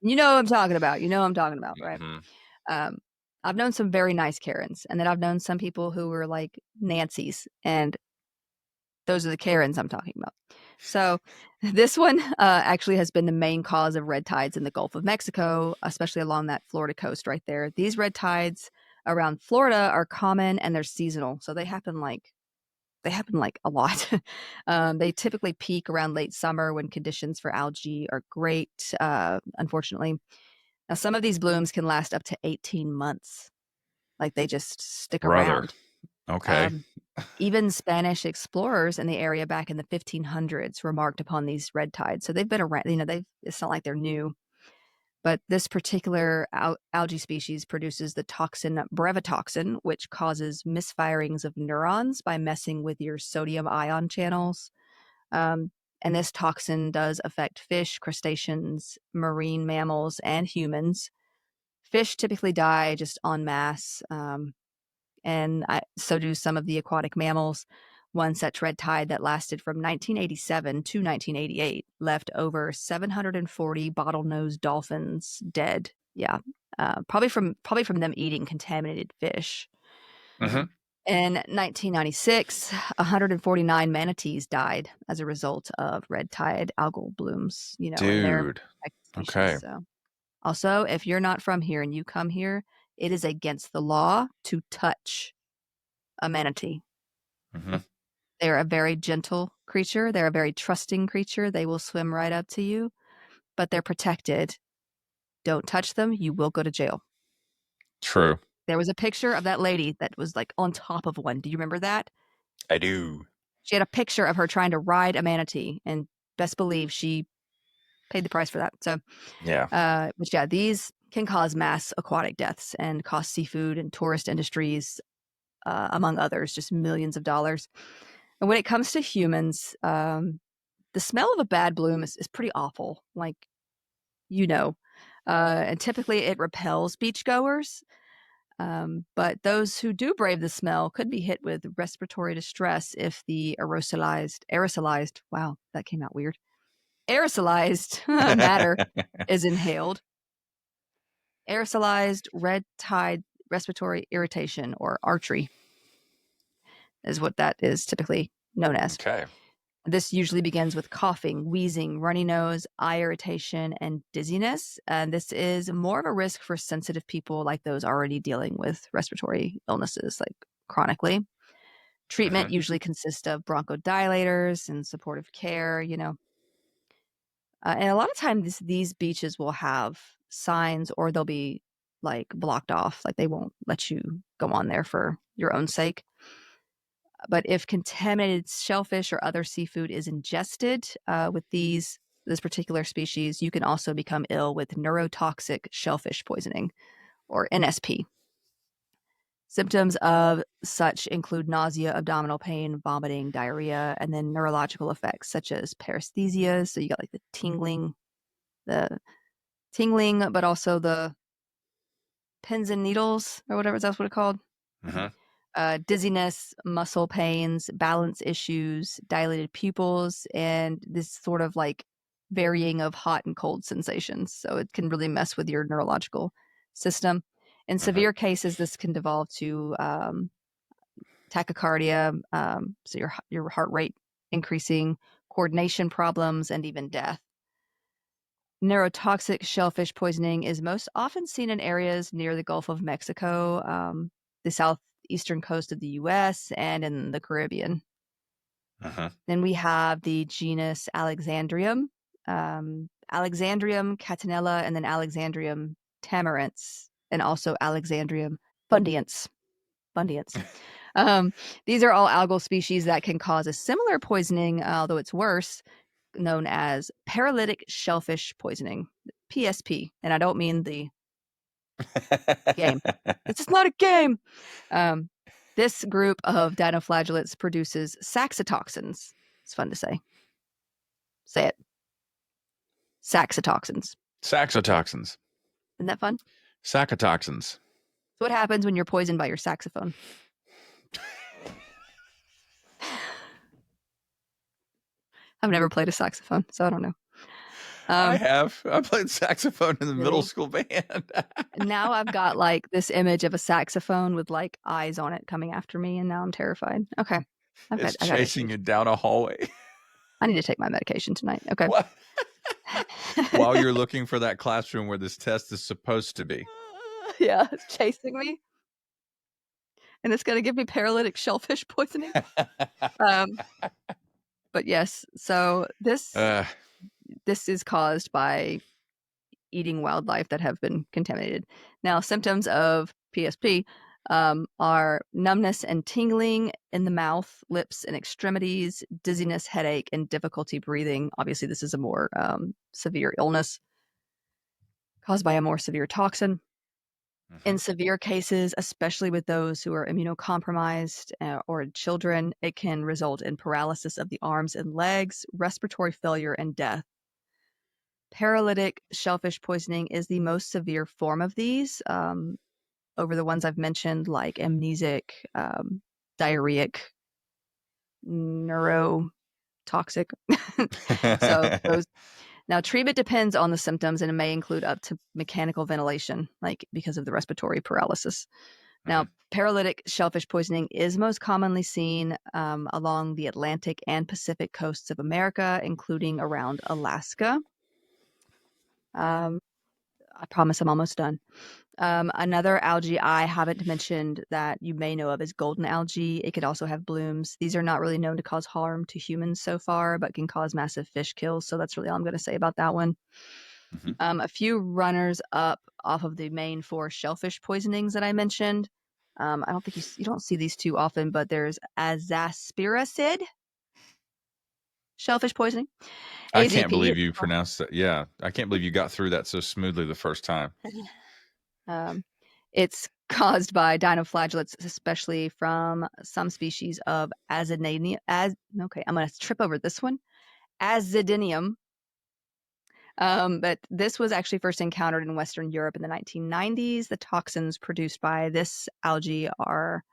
you know what I'm talking about. Right? Mm-hmm. I've known some very nice Karens, and then I've known some people who were like Nancy's, and those are the Karens I'm talking about. So this one actually has been the main cause of red tides in the Gulf of Mexico, especially along that Florida coast right there. These red tides around Florida are common and they're seasonal. So they happen like a lot. They typically peak around late summer when conditions for algae are great, unfortunately. Now, some of these blooms can last up to 18 months. Like they just stick Brother. around. Okay. Even Spanish explorers in the area back in the 1500s remarked upon these red tides. So they've been around, it's not like they're new. But this particular algae species produces the toxin brevetoxin, which causes misfirings of neurons by messing with your sodium ion channels. And this toxin does affect fish, crustaceans, marine mammals, and humans. Fish typically die just en masse, and so do some of the aquatic mammals. One such red tide that lasted from 1987 to 1988 left over 740 bottlenose dolphins dead. Yeah, probably from them eating contaminated fish. Mm-hmm. In 1996, 149 manatees died as a result of red tide algal blooms. And they're Dude. species. Okay. So, also, if you're not from here and you come here, it is against the law to touch a manatee. Mm-hmm. They're a very gentle creature. They're a very trusting creature. They will swim right up to you, but they're protected. Don't touch them. You will go to jail. True. There was a picture of that lady that was like on top of one. Do you remember that? I do. She had a picture of her trying to ride a manatee, and best believe she paid the price for that. So, Yeah. but yeah, these can cause mass aquatic deaths and cost seafood and tourist industries, among others, just millions of dollars. And when it comes to humans, the smell of a bad bloom is pretty awful. Like, and typically it repels beachgoers. But those who do brave the smell could be hit with respiratory distress if the aerosolized, wow, that came out weird, aerosolized matter is inhaled. Aerosolized red tide respiratory irritation, or archery, is what that is typically known as. Okay. This usually begins with coughing, wheezing, runny nose, eye irritation, and dizziness. And this is more of a risk for sensitive people like those already dealing with respiratory illnesses, like chronically. Treatment usually consists of bronchodilators and supportive care, and a lot of times these beaches will have signs, or they'll be like blocked off, like they won't let you go on there for your own sake. But if contaminated shellfish or other seafood is ingested with this particular species, you can also become ill with neurotoxic shellfish poisoning, or NSP. Symptoms of such include nausea, abdominal pain, vomiting, diarrhea, and then neurological effects such as paresthesia. So you got like the tingling, but also the pins and needles, or whatever that's what it's called. Dizziness, muscle pains, balance issues, dilated pupils, and this sort of like varying of hot and cold sensations. So it can really mess with your neurological system. In severe cases, this can devolve to tachycardia, so your heart rate increasing, coordination problems, and even death. Neurotoxic shellfish poisoning is most often seen in areas near the Gulf of Mexico, the southeastern coast of the U.S., and in the Caribbean. Then we have the genus Alexandrium, Alexandrium catenella, and then Alexandrium tamarins, and also Alexandrium bundiens. These are all algal species that can cause a similar poisoning, although it's worse, known as paralytic shellfish poisoning, PSP. And I don't mean the game. This is not a game. This group of dinoflagellates produces saxitoxins. It's fun to say. Say it. Saxitoxins. Saxitoxins. Isn't that fun? Saxitoxins. So what happens when you're poisoned by your saxophone? I've never played a saxophone, so I don't know. I have. I played saxophone in the middle Really? school band. Now I've got like this image of a saxophone with like eyes on it coming after me, and now I'm terrified. Okay. It's chasing you down a hallway. I need to take my medication tonight. Okay. What? While you're looking for that classroom where this test is supposed to be. Yeah, it's chasing me. And it's going to give me paralytic shellfish poisoning. But yes, so this is caused by eating wildlife that have been contaminated. Now, symptoms of PSP are numbness and tingling in the mouth, lips, and extremities, dizziness, headache, and difficulty breathing. Obviously, this is a more severe illness caused by a more severe toxin. In severe cases, especially with those who are immunocompromised or children, it can result in paralysis of the arms and legs, respiratory failure, and death. Paralytic shellfish poisoning is the most severe form of these over the ones I've mentioned, like amnesic, diarrheic, neurotoxic. So those. Now, treatment depends on the symptoms, and it may include up to mechanical ventilation, like because of the respiratory paralysis. Now, paralytic shellfish poisoning is most commonly seen along the Atlantic and Pacific coasts of America, including around Alaska. I promise I'm almost done. Another algae I haven't mentioned that you may know of is golden algae. It could also have blooms. These are not really known to cause harm to humans so far, but can cause massive fish kills. So that's really all I'm going to say about that one. A few runners up off of the main 4 shellfish poisonings that I mentioned. I don't think you don't see these too often, but there's azaspiracid shellfish poisoning. I can't believe you pronounced that. Yeah, I can't believe you got through that so smoothly the first time. It's caused by dinoflagellates, especially from some species of Azidinium. Okay, I'm going to trip over this one. Azidinium. But this was actually first encountered in Western Europe in the 1990s. The toxins produced by this algae are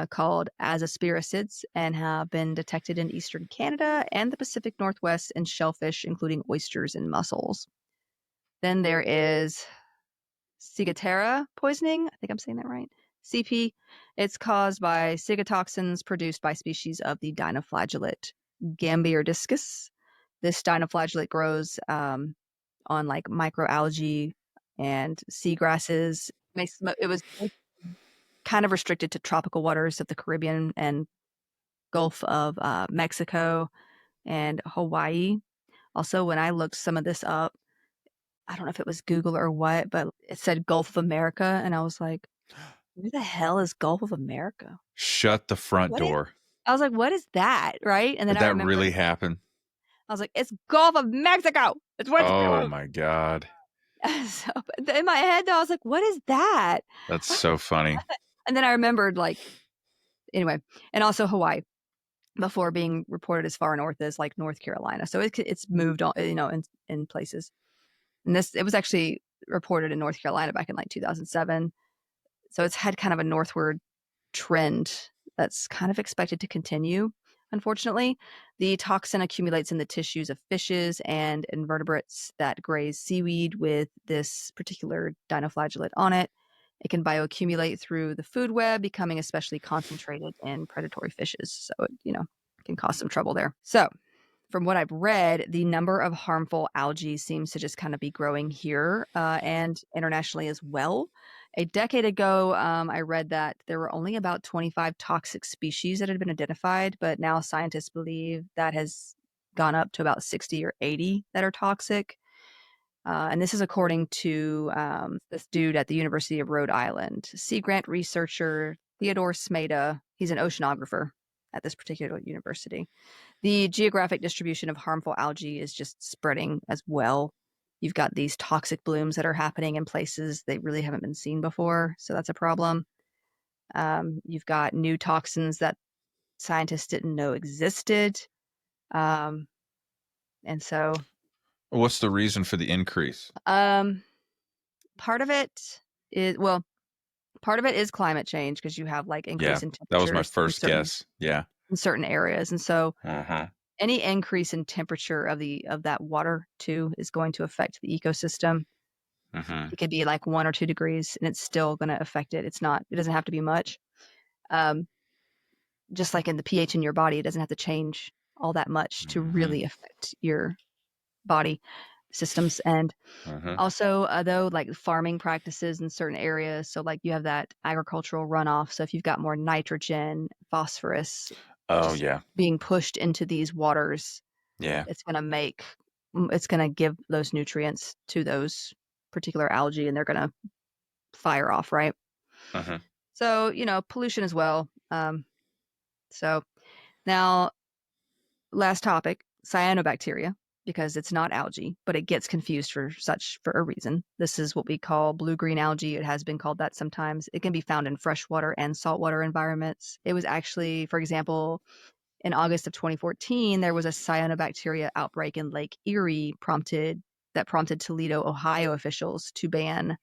called azaspiracids and have been detected in eastern Canada and the Pacific Northwest in shellfish, including oysters and mussels. Then there is ciguatera poisoning. I think I'm saying that right. CP. It's caused by ciguatoxins produced by species of the dinoflagellate Gambierdiscus. This dinoflagellate grows on like microalgae and seagrasses. It was kind of restricted to tropical waters of the Caribbean and Gulf of Mexico and Hawaii. Also, when I looked some of this up, I don't know if it was Google or what, but it said Gulf of America. And I was like, where the hell is Gulf of America? Shut the front door. I was like, what is that? Right. And then Did that really happen? I was like, it's Gulf of Mexico. It's where it's Oh my God. So in my head, though, I was like, what is that? That's so funny. And then I remembered, like, anyway, and also Hawaii before being reported as far north as like North Carolina. So it's moved on, in places. And it was actually reported in North Carolina back in like 2007. So it's had kind of a northward trend that's kind of expected to continue. Unfortunately, the toxin accumulates in the tissues of fishes and invertebrates that graze seaweed with this particular dinoflagellate on it. It can bioaccumulate through the food web, becoming especially concentrated in predatory fishes. So it, can cause some trouble there. So from what I've read, the number of harmful algae seems to just kind of be growing here and internationally as well. A decade ago, I read that there were only about 25 toxic species that had been identified, but now scientists believe that has gone up to about 60 or 80 that are toxic. And this is according to this dude at the University of Rhode Island, Sea Grant researcher Theodore Smeda. He's an oceanographer at this particular university. The geographic distribution of harmful algae is just spreading as well. You've got these toxic blooms that are happening in places they really haven't been seen before, so that's a problem. You've got new toxins that scientists didn't know existed. And so... What's the reason for the increase? Part of it is climate change because you have like increase in temperatures. That was my first guess. Yeah. In certain areas. And so any increase in temperature of that water too is going to affect the ecosystem. It could be like 1 or 2 degrees and it's still going to affect it. It doesn't have to be much. Just like in the pH in your body, it doesn't have to change all that much to really affect your body systems. And also, though, like farming practices in certain areas. So, like, you have that agricultural runoff. So, if you've got more nitrogen, phosphorus Oh, just yeah. being pushed into these waters, Yeah. it's going to give those nutrients to those particular algae, and they're going to fire off, right? So, pollution as well. So, now, last topic, cyanobacteria, because it's not algae, but it gets confused for a reason. This is what we call blue-green algae. It has been called that sometimes. It can be found in freshwater and saltwater environments. It was actually, for example, in August of 2014, there was a cyanobacteria outbreak in Lake Erie that prompted Toledo, Ohio officials to ban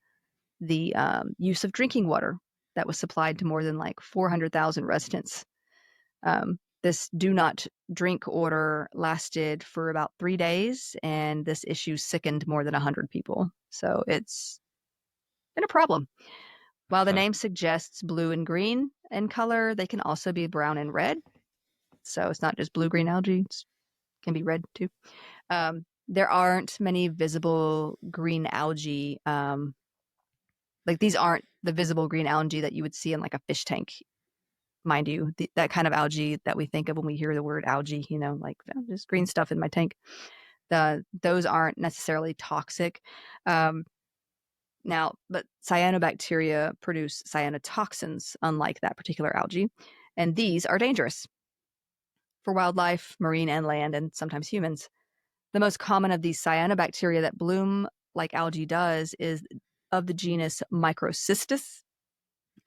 the use of drinking water that was supplied to more than like 400,000 residents. This do not drink order lasted for about 3 days, and this issue sickened more than 100 people. So it's been a problem. While the name suggests blue and green in color, they can also be brown and red. So it's not just blue-green algae, it can be red too. There aren't many visible green algae. Like these aren't the visible green algae that you would see in like a fish tank. Mind you, that kind of algae that we think of when we hear the word algae, like just green stuff in my tank. Those aren't necessarily toxic. Now, but cyanobacteria produce cyanotoxins, unlike that particular algae, and these are dangerous for wildlife, marine and land, and sometimes humans. The most common of these cyanobacteria that bloom like algae does is of the genus Microcystis.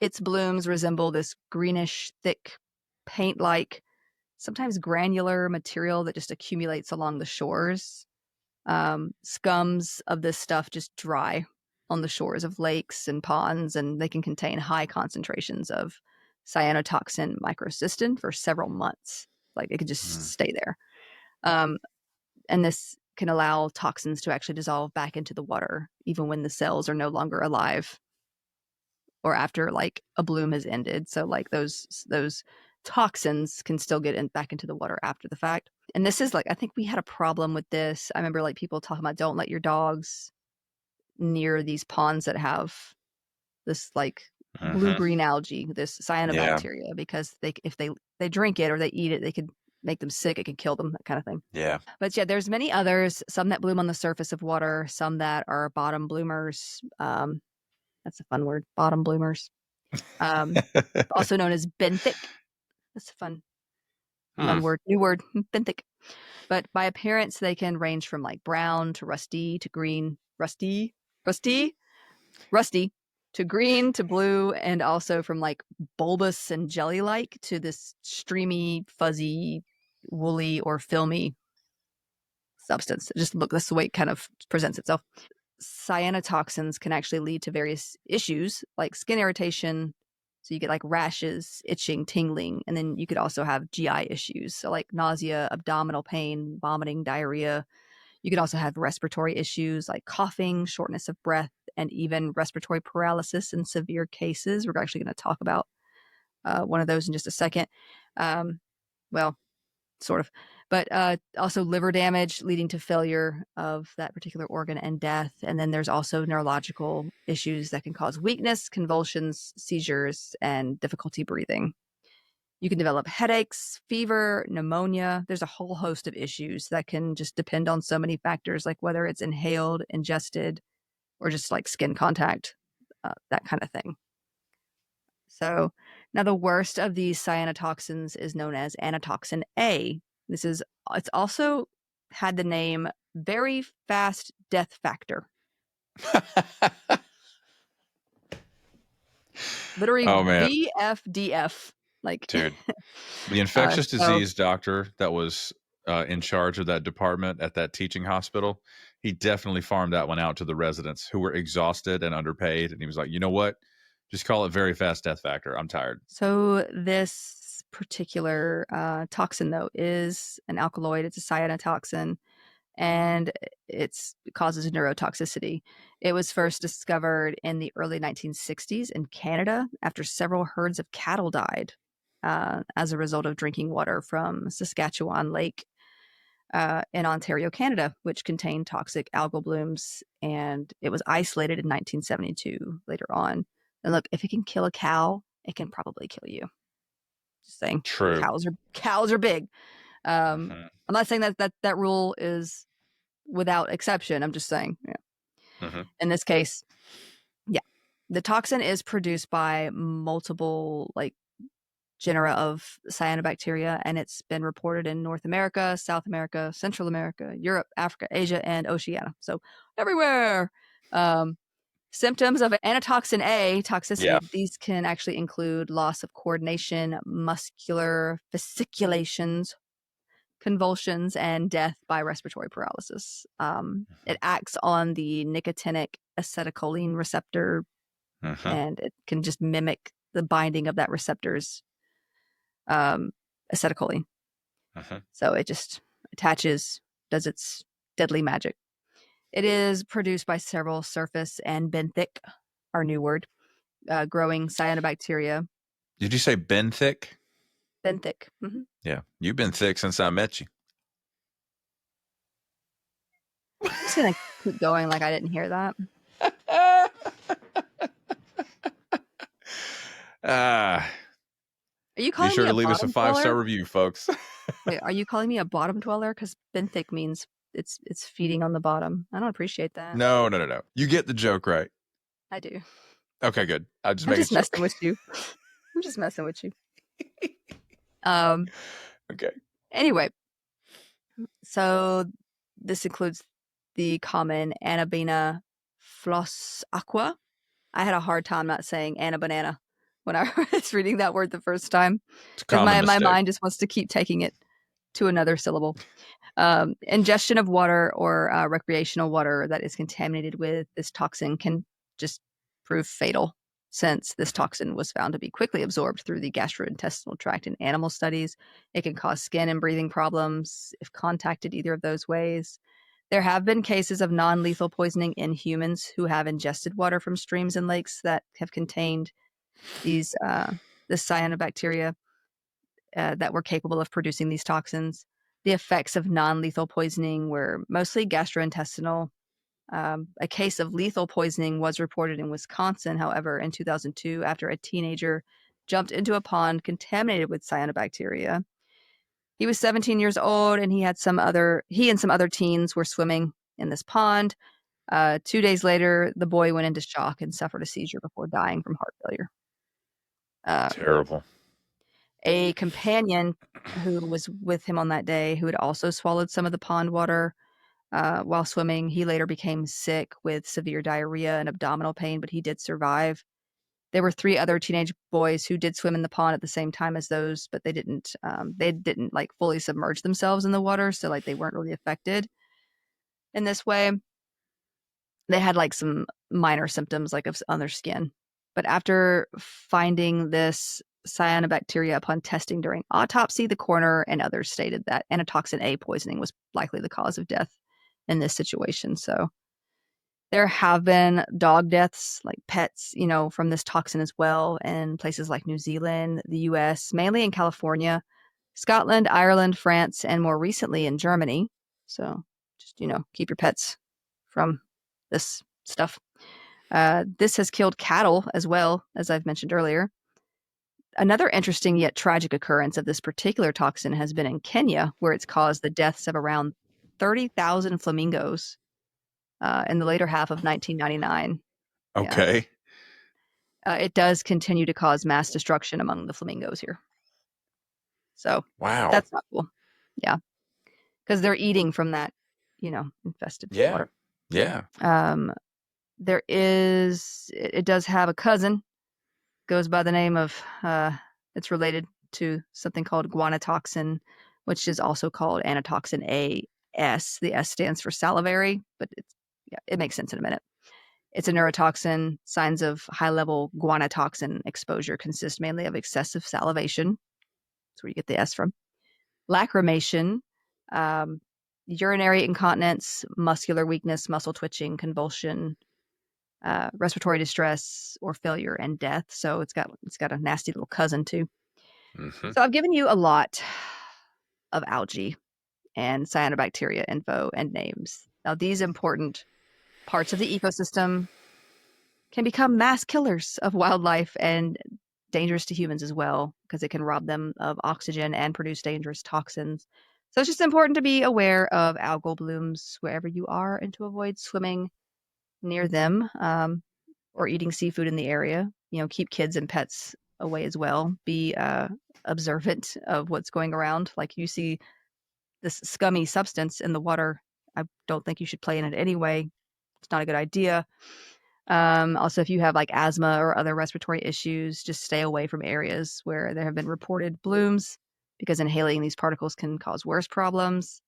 Its blooms resemble this greenish, thick, paint-like, sometimes granular material that just accumulates along the shores. Scums of this stuff just dry on the shores of lakes and ponds, and they can contain high concentrations of cyanotoxin microcystin for several months. Like it could just stay there. And this can allow toxins to actually dissolve back into the water, even when the cells are no longer alive or after like a bloom has ended. So like those toxins can still get back into the water after the fact. And this is like, I think we had a problem with this. I remember like people talking about don't let your dogs near these ponds that have this like blue-green algae, this cyanobacteria, because if they drink it or they eat it, they could make them sick. It could kill them, that kind of thing. Yeah. But yeah, there's many others, some that bloom on the surface of water, some that are bottom bloomers. That's a fun word, bottom bloomers. Also known as benthic. That's a fun word, new word, benthic. But by appearance, they can range from like brown to rusty to green, rusty to green to blue, and also from like bulbous and jelly-like to this streamy, fuzzy, woolly, or filmy substance. That's the way it kind of presents itself. Cyanotoxins can actually lead to various issues like skin irritation. So you get like rashes, itching, tingling, and then you could also have GI issues. So like nausea, abdominal pain, vomiting, diarrhea. You could also have respiratory issues like coughing, shortness of breath, and even respiratory paralysis in severe cases. We're actually going to talk about one of those in just a second. Well, sort of. But also liver damage leading to failure of that particular organ and death. And then there's also neurological issues that can cause weakness, convulsions, seizures, and difficulty breathing. You can develop headaches, fever, pneumonia. There's a whole host of issues that can just depend on so many factors, like whether it's inhaled, ingested, or just like skin contact, that kind of thing. So now the worst of these cyanotoxins is known as anatoxin A. It's also had the name very fast death factor. Literally Oh, man. VFDF. Like, dude, the infectious disease doctor that was in charge of that department at that teaching hospital, he definitely farmed that one out to the residents who were exhausted and underpaid. And he was like, you know what? Just call it very fast death factor. I'm tired. So this particular toxin, though, is an alkaloid. It's a cyanotoxin, and it causes neurotoxicity. It was first discovered in the early 1960s in Canada after several herds of cattle died as a result of drinking water from Saskatchewan Lake in Ontario, Canada, which contained toxic algal blooms, and it was isolated in 1972 later on. And look, if it can kill a cow, it can probably kill you. Just saying. True. Cows are big. I'm not saying that rule is without exception. I'm just saying, in this case, the toxin is produced by multiple genera of cyanobacteria, and it's been reported in North America, South America, Central America, Europe, Africa, Asia, and Oceania. So everywhere. Symptoms of anatoxin A toxicity, these can actually include loss of coordination, muscular fasciculations, convulsions, and death by respiratory paralysis. It acts on the nicotinic acetylcholine receptor, and it can just mimic the binding of that receptor's acetylcholine. So it just attaches, does its deadly magic. It is produced by several surface and benthic, our new word, growing cyanobacteria. Did you say benthic? Benthic. Mm-hmm. Yeah, you've been thick since I met you. I'm just gonna keep going like I didn't hear that. Are you calling be sure me to leave us a 5-star review, folks. Wait, are you calling me a bottom dweller? Because benthic means it's feeding on the bottom. I don't appreciate that. No. You get the joke, right? I do. Okay, good. I'm just messing with you. I'm just messing with you. Okay. Anyway, so this includes the common Anabaena floss aqua. I had a hard time not saying anabanana when I was reading that word the first time, because my mind just wants to keep taking it to another syllable. Ingestion of water or recreational water that is contaminated with this toxin can just prove fatal, since this toxin was found to be quickly absorbed through the gastrointestinal tract in animal studies. It can cause skin and breathing problems if contacted either of those ways. There have been cases of non-lethal poisoning in humans who have ingested water from streams and lakes that have contained these the cyanobacteria that were capable of producing these toxins. The effects of non-lethal poisoning were mostly gastrointestinal. A case of lethal poisoning was reported in Wisconsin, however, in 2002 after a teenager jumped into a pond contaminated with cyanobacteria. He was 17 years old, and he and some other teens were swimming in this pond. 2 days later, the boy went into shock and suffered a seizure before dying from heart failure. Terrible. A companion who was with him on that day, who had also swallowed some of the pond water while swimming, he later became sick with severe diarrhea and abdominal pain, but he did survive. There were 3 other teenage boys who did swim in the pond at the same time as those, but they didn't fully submerge themselves in the water, so they weren't really affected in this way. They had some minor symptoms on their skin. But after finding this cyanobacteria upon testing during autopsy, the coroner and others stated that anatoxin A poisoning was likely the cause of death in this situation. So there have been dog deaths, pets, from this toxin as well, in places like New Zealand, the US, mainly in California, Scotland, Ireland, France, and more recently in Germany. So just, keep your pets from this stuff. This has killed cattle as well, as I've mentioned earlier. Another interesting yet tragic occurrence of this particular toxin has been in Kenya, where it's caused the deaths of around 30,000 flamingos in the later half of 1999. Okay. Yeah. It does continue to cause mass destruction among the flamingos here. So wow, that's not cool. Yeah, because they're eating from that, infested water. Yeah. It does have a cousin, goes by the name of, it's related to something called guanotoxin, which is also called anatoxin AS. The S stands for salivary, but it makes sense in a minute. It's a neurotoxin. Signs of high-level guanotoxin exposure consist mainly of excessive salivation. That's where you get the S from. Lacrimation, urinary incontinence, muscular weakness, muscle twitching, convulsion, respiratory distress or failure, and death. So it's got a nasty little cousin too. Mhm. So I've given you a lot of algae and cyanobacteria info and names. Now, these important parts of the ecosystem can become mass killers of wildlife and dangerous to humans as well, because it can rob them of oxygen and produce dangerous toxins. So it's just important to be aware of algal blooms wherever you are and to avoid swimming near them, or eating seafood in the area. Keep kids and pets away as well. Be observant of what's going around. Like, you see this scummy substance in the water, I don't think you should play in it anyway. It's not a good idea. Also, if you have like asthma or other respiratory issues, just stay away from areas where there have been reported blooms, because inhaling these particles can cause worse problems.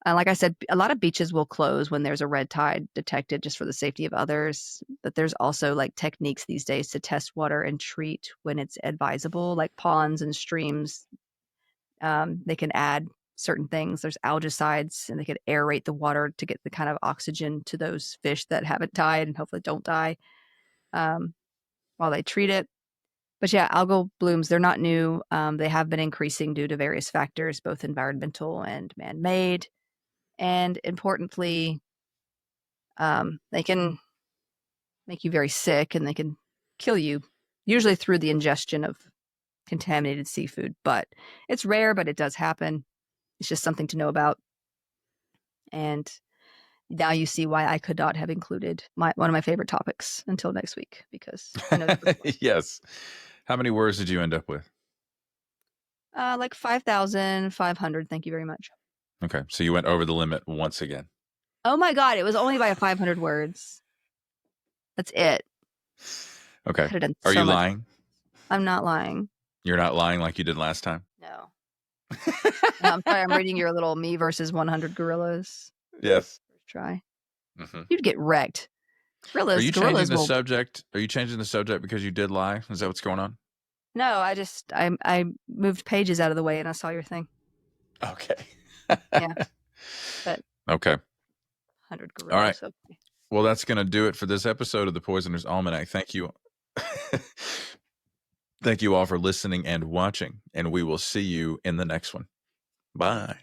Like I said, a lot of beaches will close when there's a red tide detected, just for the safety of others. But there's also like techniques these days to test water and treat when it's advisable, like ponds and streams. They can add certain things. There's algicides, and they could aerate the water to get the kind of oxygen to those fish that haven't died and hopefully don't die, while they treat it. But yeah, algal blooms, they're not new. They have been increasing due to various factors, both environmental and man-made. And importantly, they can make you very sick, and they can kill you, usually through the ingestion of contaminated seafood. But it's rare, but it does happen. It's just something to know about. And now you see why I could not have included one of my favorite topics until next week, because I know Yes. How many words did you end up with? like 5,500. Thank you very much. Okay. So you went over the limit once again. Oh my God, it was only by 500 words. That's it. Okay. Could have done Are so you much. lying? I'm not lying. You're not lying like you did last time? No. No, I'm sorry. I'm reading your little me versus 100 gorillas. Yes. Try. Mm-hmm. You'd get wrecked. Are you changing Gorillas the will. subject? Are you changing the subject because you did lie? Is that what's going on? No, I moved pages out of the way and I saw your thing. Okay. Yeah. But okay. 100 gorillas. All right. Okay. Well, that's going to do it for this episode of the Poisoner's Almanac. Thank you. Thank you all for listening and watching, and we will see you in the next one. Bye.